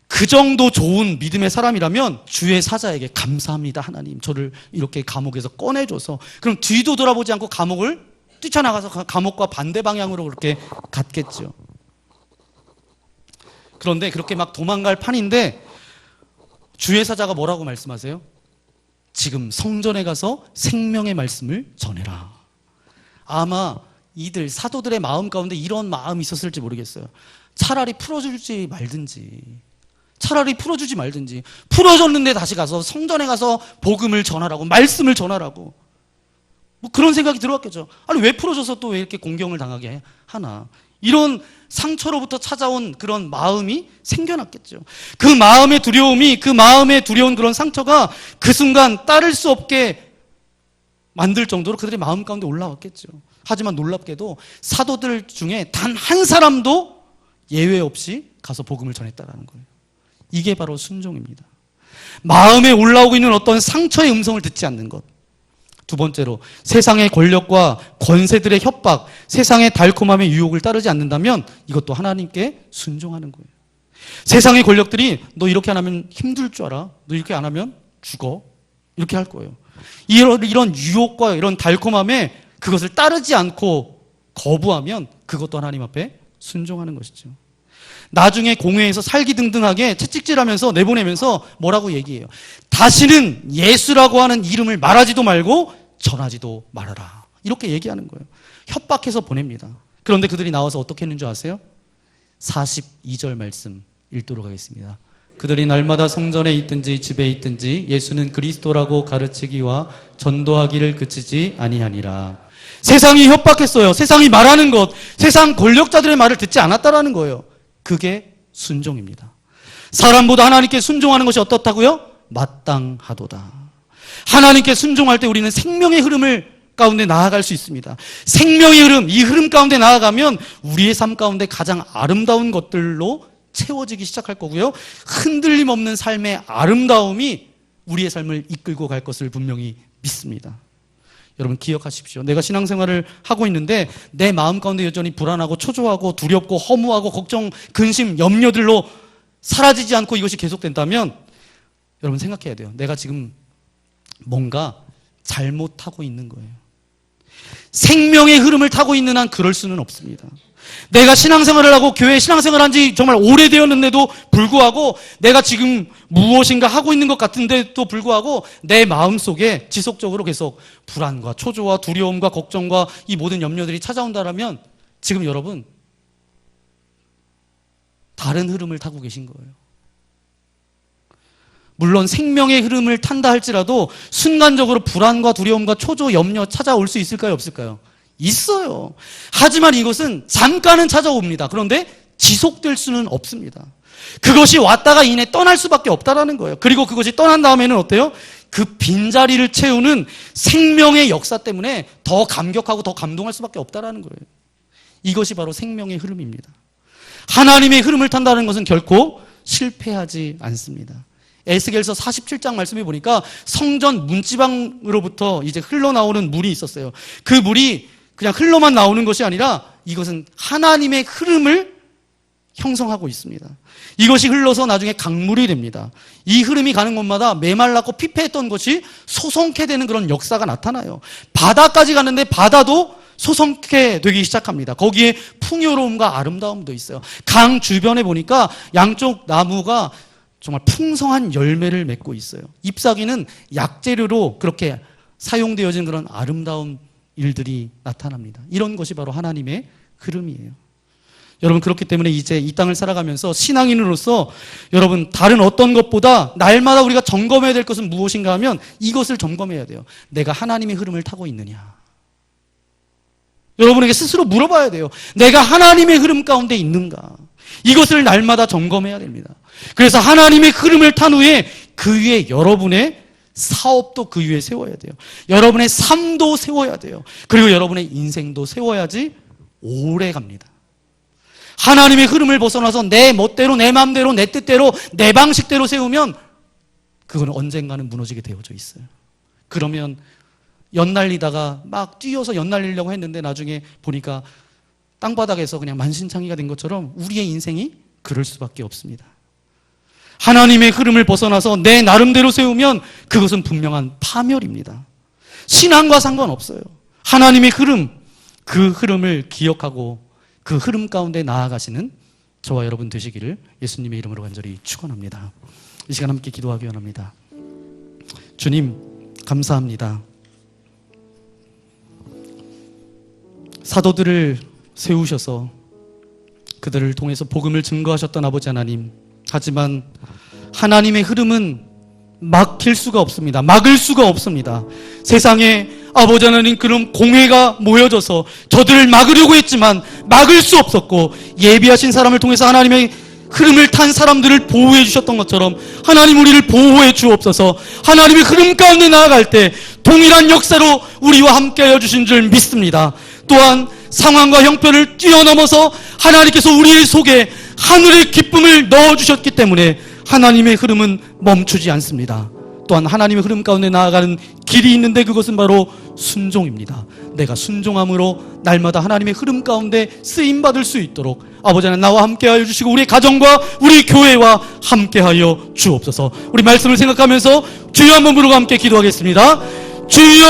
그 정도 좋은 믿음의 사람이라면 주의 사자에게 감사합니다. 하나님 저를 이렇게 감옥에서 꺼내줘서. 그럼 뒤도 돌아보지 않고 감옥을 뛰쳐나가서 감옥과 반대 방향으로 그렇게 갔겠죠. 그런데 그렇게 막 도망갈 판인데 주의 사자가 뭐라고 말씀하세요? 지금 성전에 가서 생명의 말씀을 전해라. 아마 이들 사도들의 마음 가운데 이런 마음이 있었을지 모르겠어요. 차라리 풀어주지 말든지, 차라리 풀어주지 말든지. 풀어줬는데 다시 가서 성전에 가서 복음을 전하라고, 말씀을 전하라고, 뭐 그런 생각이 들어왔겠죠. 아니 왜 풀어줘서 또 왜 이렇게 공경을 당하게 하나, 이런 상처로부터 찾아온 그런 마음이 생겨났겠죠. 그 마음의 두려움이, 그 마음에 두려운 그런 상처가 그 순간 따를 수 없게 만들 정도로 그들의 마음 가운데 올라왔겠죠. 하지만 놀랍게도 사도들 중에 단 한 사람도 예외 없이 가서 복음을 전했다라는 거예요. 이게 바로 순종입니다. 마음에 올라오고 있는 어떤 상처의 음성을 듣지 않는 것. 두 번째로, 세상의 권력과 권세들의 협박, 세상의 달콤함의 유혹을 따르지 않는다면 이것도 하나님께 순종하는 거예요. 세상의 권력들이 너 이렇게 안 하면 힘들 줄 알아? 너 이렇게 안 하면 죽어? 이렇게 할 거예요. 이런 유혹과 이런 달콤함에 그것을 따르지 않고 거부하면 그것도 하나님 앞에 순종하는 것이죠. 나중에 공회에서 살기등등하게 채찍질하면서 내보내면서 뭐라고 얘기해요? 다시는 예수라고 하는 이름을 말하지도 말고 전하지도 말아라. 이렇게 얘기하는 거예요. 협박해서 보냅니다. 그런데 그들이 나와서 어떻게 했는 줄 아세요? 42절 말씀 읽도록 하겠습니다. 그들이 날마다 성전에 있든지 집에 있든지 예수는 그리스도라고 가르치기와 전도하기를 그치지 아니하니라. 세상이 협박했어요. 세상이 말하는 것, 세상 권력자들의 말을 듣지 않았다라는 거예요. 그게 순종입니다. 사람보다 하나님께 순종하는 것이 어떻다고요? 마땅하도다. 하나님께 순종할 때 우리는 생명의 흐름을 가운데 나아갈 수 있습니다. 생명의 흐름, 이 흐름 가운데 나아가면 우리의 삶 가운데 가장 아름다운 것들로 채워지기 시작할 거고요. 흔들림 없는 삶의 아름다움이 우리의 삶을 이끌고 갈 것을 분명히 믿습니다. 여러분 기억하십시오. 내가 신앙생활을 하고 있는데 내 마음 가운데 여전히 불안하고 초조하고 두렵고 허무하고 걱정, 근심, 염려들로 사라지지 않고 이것이 계속된다면 여러분 생각해야 돼요. 내가 지금 뭔가 잘못하고 있는 거예요. 생명의 흐름을 타고 있는 한 그럴 수는 없습니다. 내가 신앙생활을 하고 교회 신앙생활을 한 지 정말 오래되었는데도 불구하고 내가 지금 무엇인가 하고 있는 것 같은데도 불구하고 내 마음속에 지속적으로 계속 불안과 초조와 두려움과 걱정과 이 모든 염려들이 찾아온다면 지금 여러분 다른 흐름을 타고 계신 거예요. 물론 생명의 흐름을 탄다 할지라도 순간적으로 불안과 두려움과 초조, 염려 찾아올 수 있을까요? 없을까요? 있어요. 하지만 이것은 잠깐은 찾아옵니다. 그런데 지속될 수는 없습니다. 그것이 왔다가 이내 떠날 수밖에 없다라는 거예요. 그리고 그것이 떠난 다음에는 어때요? 그 빈자리를 채우는 생명의 역사 때문에 더 감격하고 더 감동할 수밖에 없다라는 거예요. 이것이 바로 생명의 흐름입니다. 하나님의 흐름을 탄다는 것은 결코 실패하지 않습니다. 에스겔서 47장 말씀해 보니까 성전 문지방으로부터 이제 흘러나오는 물이 있었어요. 그 물이 그냥 흘러만 나오는 것이 아니라 이것은 하나님의 흐름을 형성하고 있습니다. 이것이 흘러서 나중에 강물이 됩니다. 이 흐름이 가는 곳마다 메말랐고 피폐했던 것이 소성케 되는 그런 역사가 나타나요. 바다까지 가는데 바다도 소성케 되기 시작합니다. 거기에 풍요로움과 아름다움도 있어요. 강 주변에 보니까 양쪽 나무가 정말 풍성한 열매를 맺고 있어요. 잎사귀는 약재료로 그렇게 사용되어진 그런 아름다운 일들이 나타납니다. 이런 것이 바로 하나님의 흐름이에요. 여러분 그렇기 때문에 이제 이 땅을 살아가면서 신앙인으로서 여러분 다른 어떤 것보다 날마다 우리가 점검해야 될 것은 무엇인가 하면 이것을 점검해야 돼요. 내가 하나님의 흐름을 타고 있느냐. 여러분에게 스스로 물어봐야 돼요. 내가 하나님의 흐름 가운데 있는가. 이것을 날마다 점검해야 됩니다. 그래서 하나님의 흐름을 탄 후에 그 위에 여러분의 사업도 그 위에 세워야 돼요. 여러분의 삶도 세워야 돼요. 그리고 여러분의 인생도 세워야지 오래 갑니다. 하나님의 흐름을 벗어나서 내 멋대로 내 마음대로 내 뜻대로 내 방식대로 세우면 그건 언젠가는 무너지게 되어져 있어요. 그러면 연날리다가 막 뛰어서 연날리려고 했는데 나중에 보니까 땅바닥에서 그냥 만신창이가 된 것처럼 우리의 인생이 그럴 수밖에 없습니다. 하나님의 흐름을 벗어나서 내 나름대로 세우면 그것은 분명한 파멸입니다. 신앙과 상관없어요. 하나님의 흐름, 그 흐름을 기억하고 그 흐름 가운데 나아가시는 저와 여러분 되시기를 예수님의 이름으로 간절히 축원합니다. 이 시간 함께 기도하기 원합니다. 주님, 감사합니다. 사도들을 세우셔서 그들을 통해서 복음을 증거하셨던 아버지 하나님, 하지만 하나님의 흐름은 막힐 수가 없습니다. 막을 수가 없습니다. 세상에 아버지 하나님 그런 공회가 모여져서 저들을 막으려고 했지만 막을 수 없었고, 예비하신 사람을 통해서 하나님의 흐름을 탄 사람들을 보호해 주셨던 것처럼 하나님 우리를 보호해 주옵소서. 하나님의 흐름 가운데 나아갈 때 동일한 역사로 우리와 함께하여 주신 줄 믿습니다. 또한 상황과 형편을 뛰어넘어서 하나님께서 우리 속에 하늘의 기쁨을 넣어주셨기 때문에 하나님의 흐름은 멈추지 않습니다. 또한 하나님의 흐름 가운데 나아가는 길이 있는데 그것은 바로 순종입니다. 내가 순종함으로 날마다 하나님의 흐름 가운데 쓰임받을 수 있도록 아버지 하나님 나와 함께하여 주시고 우리 가정과 우리 교회와 함께하여 주옵소서. 우리 말씀을 생각하면서 주여 한번 부르고 함께 기도하겠습니다. 주여!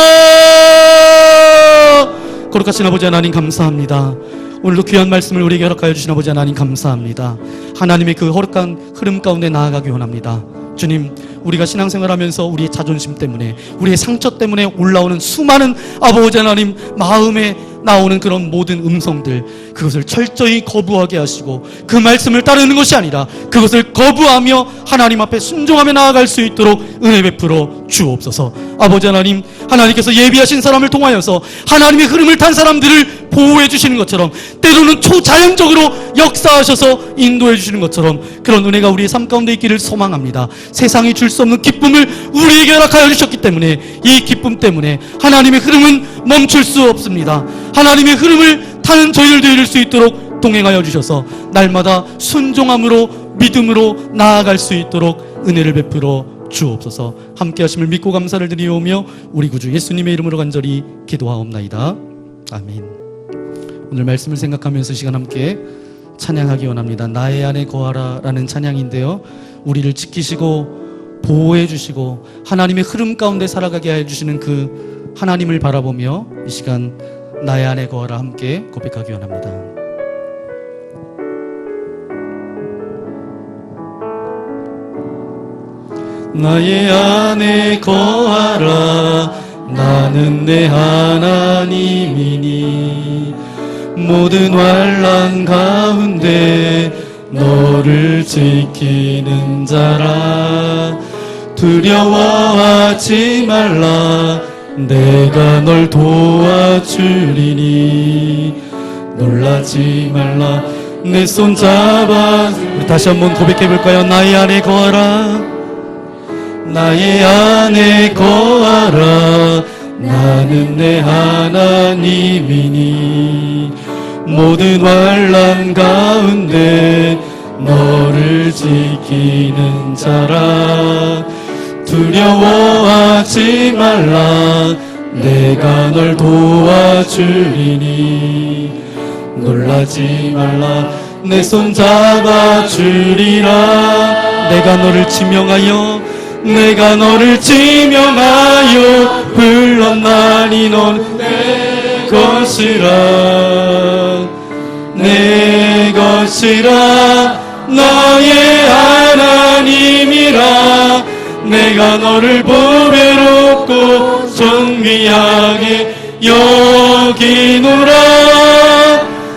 거룩하신 아버지 하나님 감사합니다. 오늘도 귀한 말씀을 우리에게 허락하여 주신 아버지 하나님 감사합니다. 하나님의 그 허락한 흐름 가운데 나아가기 원합니다. 주님, 우리가 신앙생활하면서 우리의 자존심 때문에, 우리의 상처 때문에 올라오는 수많은 아버지 하나님 마음에 나오는 그런 모든 음성들, 그것을 철저히 거부하게 하시고 그 말씀을 따르는 것이 아니라 그것을 거부하며 하나님 앞에 순종하며 나아갈 수 있도록 은혜 베풀어 주옵소서. 아버지 하나님, 하나님께서 예비하신 사람을 통하여서 하나님의 흐름을 탄 사람들을 보호해 주시는 것처럼, 때로는 초자연적으로 역사하셔서 인도해 주시는 것처럼 그런 은혜가 우리의 삶 가운데 있기를 소망합니다. 세상이 줄 수 없는 기쁨을 우리에게 허락하여 주셨기 때문에 이 기쁨 때문에 하나님의 흐름은 멈출 수 없습니다. 하나님의 흐름을 타는 저희들도 이룰 수 있도록 동행하여 주셔서 날마다 순종함으로 믿음으로 나아갈 수 있도록 은혜를 베풀어 주옵소서. 함께 하심을 믿고 감사를 드리오며 우리 구주 예수님의 이름으로 간절히 기도하옵나이다. 아멘. 오늘 말씀을 생각하면서 시간 함께 찬양하기 원합니다. 나의 안에 거하라 라는 찬양인데요, 우리를 지키시고 보호해 주시고 하나님의 흐름 가운데 살아가게 해주시는 그 하나님을 바라보며 이 시간 나의 안에 거하라 함께 고백하기 원합니다. 나의 안에 거하라, 나는 내 하나님이니 모든 환난 가운데 너를 지키는 자라. 두려워하지 말라, 내가 널 도와주리니 놀라지 말라, 내 손 잡아. 우리 다시 한번 고백해 볼까요? 나의 안에 거하라, 나의 안에 거하라, 나는 내 하나님이니 모든 환난 가운데 너를 지키는 자라. 두려워하지 말라, 내가 널 도와주리니 놀라지 말라, 내 손 잡아주리라. 내가 너를 지명하여, 내가 너를 지명하여 불렀나니 넌 내 것이라, 내 것이라, 너의 하나님이라. 내가 너를 보배롭고 존귀하게 여기노라.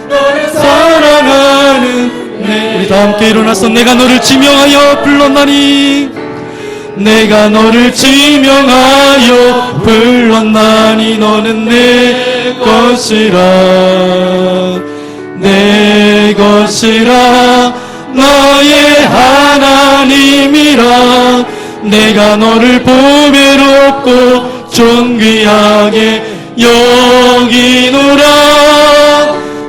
너를 사랑하는 내. 우리 다 함께 일어나서 내가 너를 지명하여 불렀나니, 내가 너를 지명하여 불렀나니 너는 내 것이라, 내 것이라, 너의 하나님이라. 내가 너를 보배롭고 존귀하게 여기노라.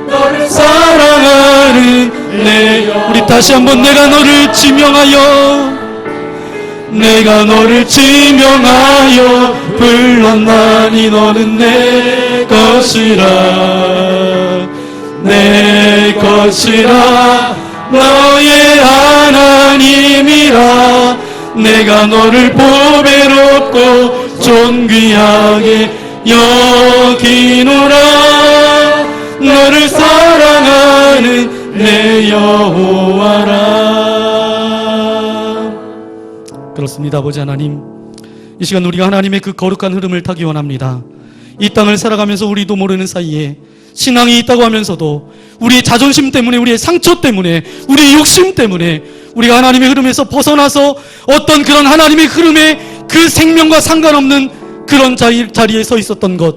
너를 사랑하는 내. 우리 다시 한번 내가 너를 지명하여, 내가 너를 지명하여 불렀나니 너는 내 것이라 내 것이라 너의 하나님이라 내가 너를 보배롭고 존귀하게 여기노라 너를 사랑하는 내 여호와라. 그렇습니다. 아버지 하나님, 이 시간 우리가 하나님의 그 거룩한 흐름을 타기 원합니다. 이 땅을 살아가면서 우리도 모르는 사이에 신앙이 있다고 하면서도 우리의 자존심 때문에, 우리의 상처 때문에, 우리의 욕심 때문에 우리가 하나님의 흐름에서 벗어나서 어떤 그런 하나님의 흐름에 그 생명과 상관없는 그런 자리에 서 있었던 것,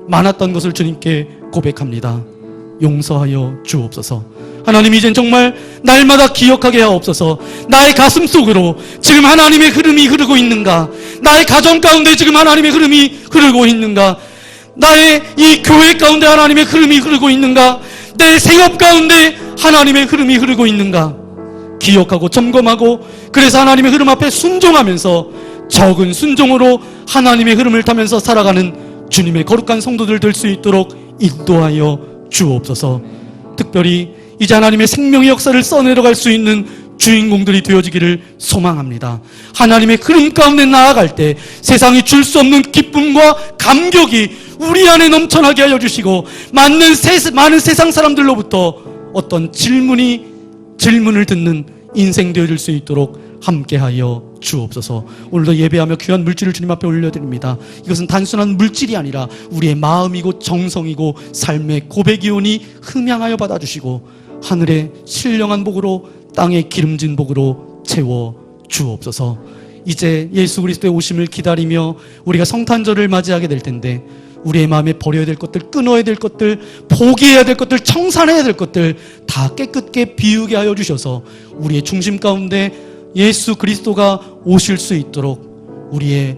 많았던 것을 주님께 고백합니다. 용서하여 주옵소서. 하나님, 이젠 정말 날마다 기억하게 하옵소서. 나의 가슴 속으로 지금 하나님의 흐름이 흐르고 있는가? 나의 가정 가운데 지금 하나님의 흐름이 흐르고 있는가? 나의 이 교회 가운데 하나님의 흐름이 흐르고 있는가? 내 생업 가운데 하나님의 흐름이 흐르고 있는가? 기억하고 점검하고, 그래서 하나님의 흐름 앞에 순종하면서 적은 순종으로 하나님의 흐름을 타면서 살아가는 주님의 거룩한 성도들 될 수 있도록 인도하여 주옵소서. 특별히 이제 하나님의 생명의 역사를 써내려갈 수 있는 주인공들이 되어지기를 소망합니다. 하나님의 흐름 가운데 나아갈 때 세상이 줄 수 없는 기쁨과 감격이 우리 안에 넘쳐나게 하여 주시고, 많은 세상 사람들로부터 어떤 질문을 듣는 인생 되어질 수 있도록 함께하여 주옵소서. 오늘도 예배하며 귀한 물질을 주님 앞에 올려드립니다. 이것은 단순한 물질이 아니라 우리의 마음이고 정성이고 삶의 고백이오니 흠양하여 받아주시고 하늘의 신령한 복으로 땅의 기름진 복으로 채워 주옵소서. 이제 예수 그리스도의 오심을 기다리며 우리가 성탄절을 맞이하게 될 텐데, 우리의 마음에 버려야 될 것들, 끊어야 될 것들, 포기해야 될 것들, 청산해야 될 것들 다 깨끗게 비우게 하여 주셔서 우리의 중심 가운데 예수 그리스도가 오실 수 있도록 우리의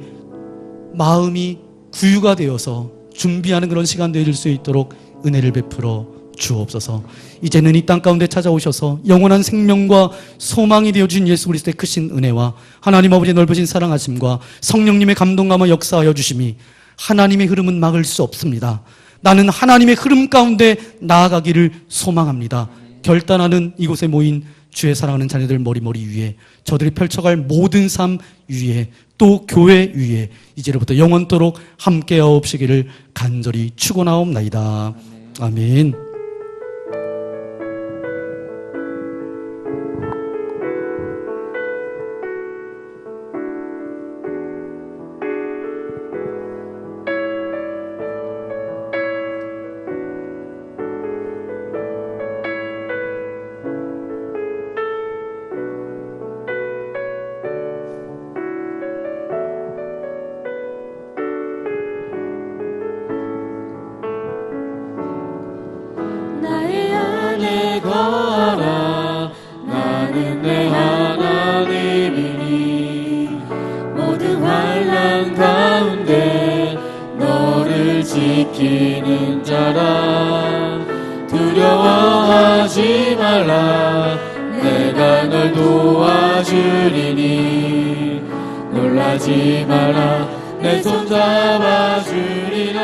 마음이 구유가 되어서 준비하는 그런 시간 되어질 수 있도록 은혜를 베풀어 주옵소서. 이제는 이 땅 가운데 찾아오셔서 영원한 생명과 소망이 되어주신 예수 그리스도의 크신 은혜와 하나님 아버지의 넓으신 사랑하심과 성령님의 감동감화 역사하여 주심이, 하나님의 흐름은 막을 수 없습니다. 나는 하나님의 흐름 가운데 나아가기를 소망합니다. 결단하는 이곳에 모인 주의 사랑하는 자녀들 머리 위에, 저들이 펼쳐갈 모든 삶 위에, 또 교회 위에 이제로부터 영원토록 함께하옵시기를 간절히 축원하옵나이다. 아멘. 나의 안에 거하라. 나는 내 하나님이니 모든 환난 가운데 너를 지키는 자라. 두려워하지 말라. 내가 널 도와주리니 놀라지 말라. 내 손 잡아주리라.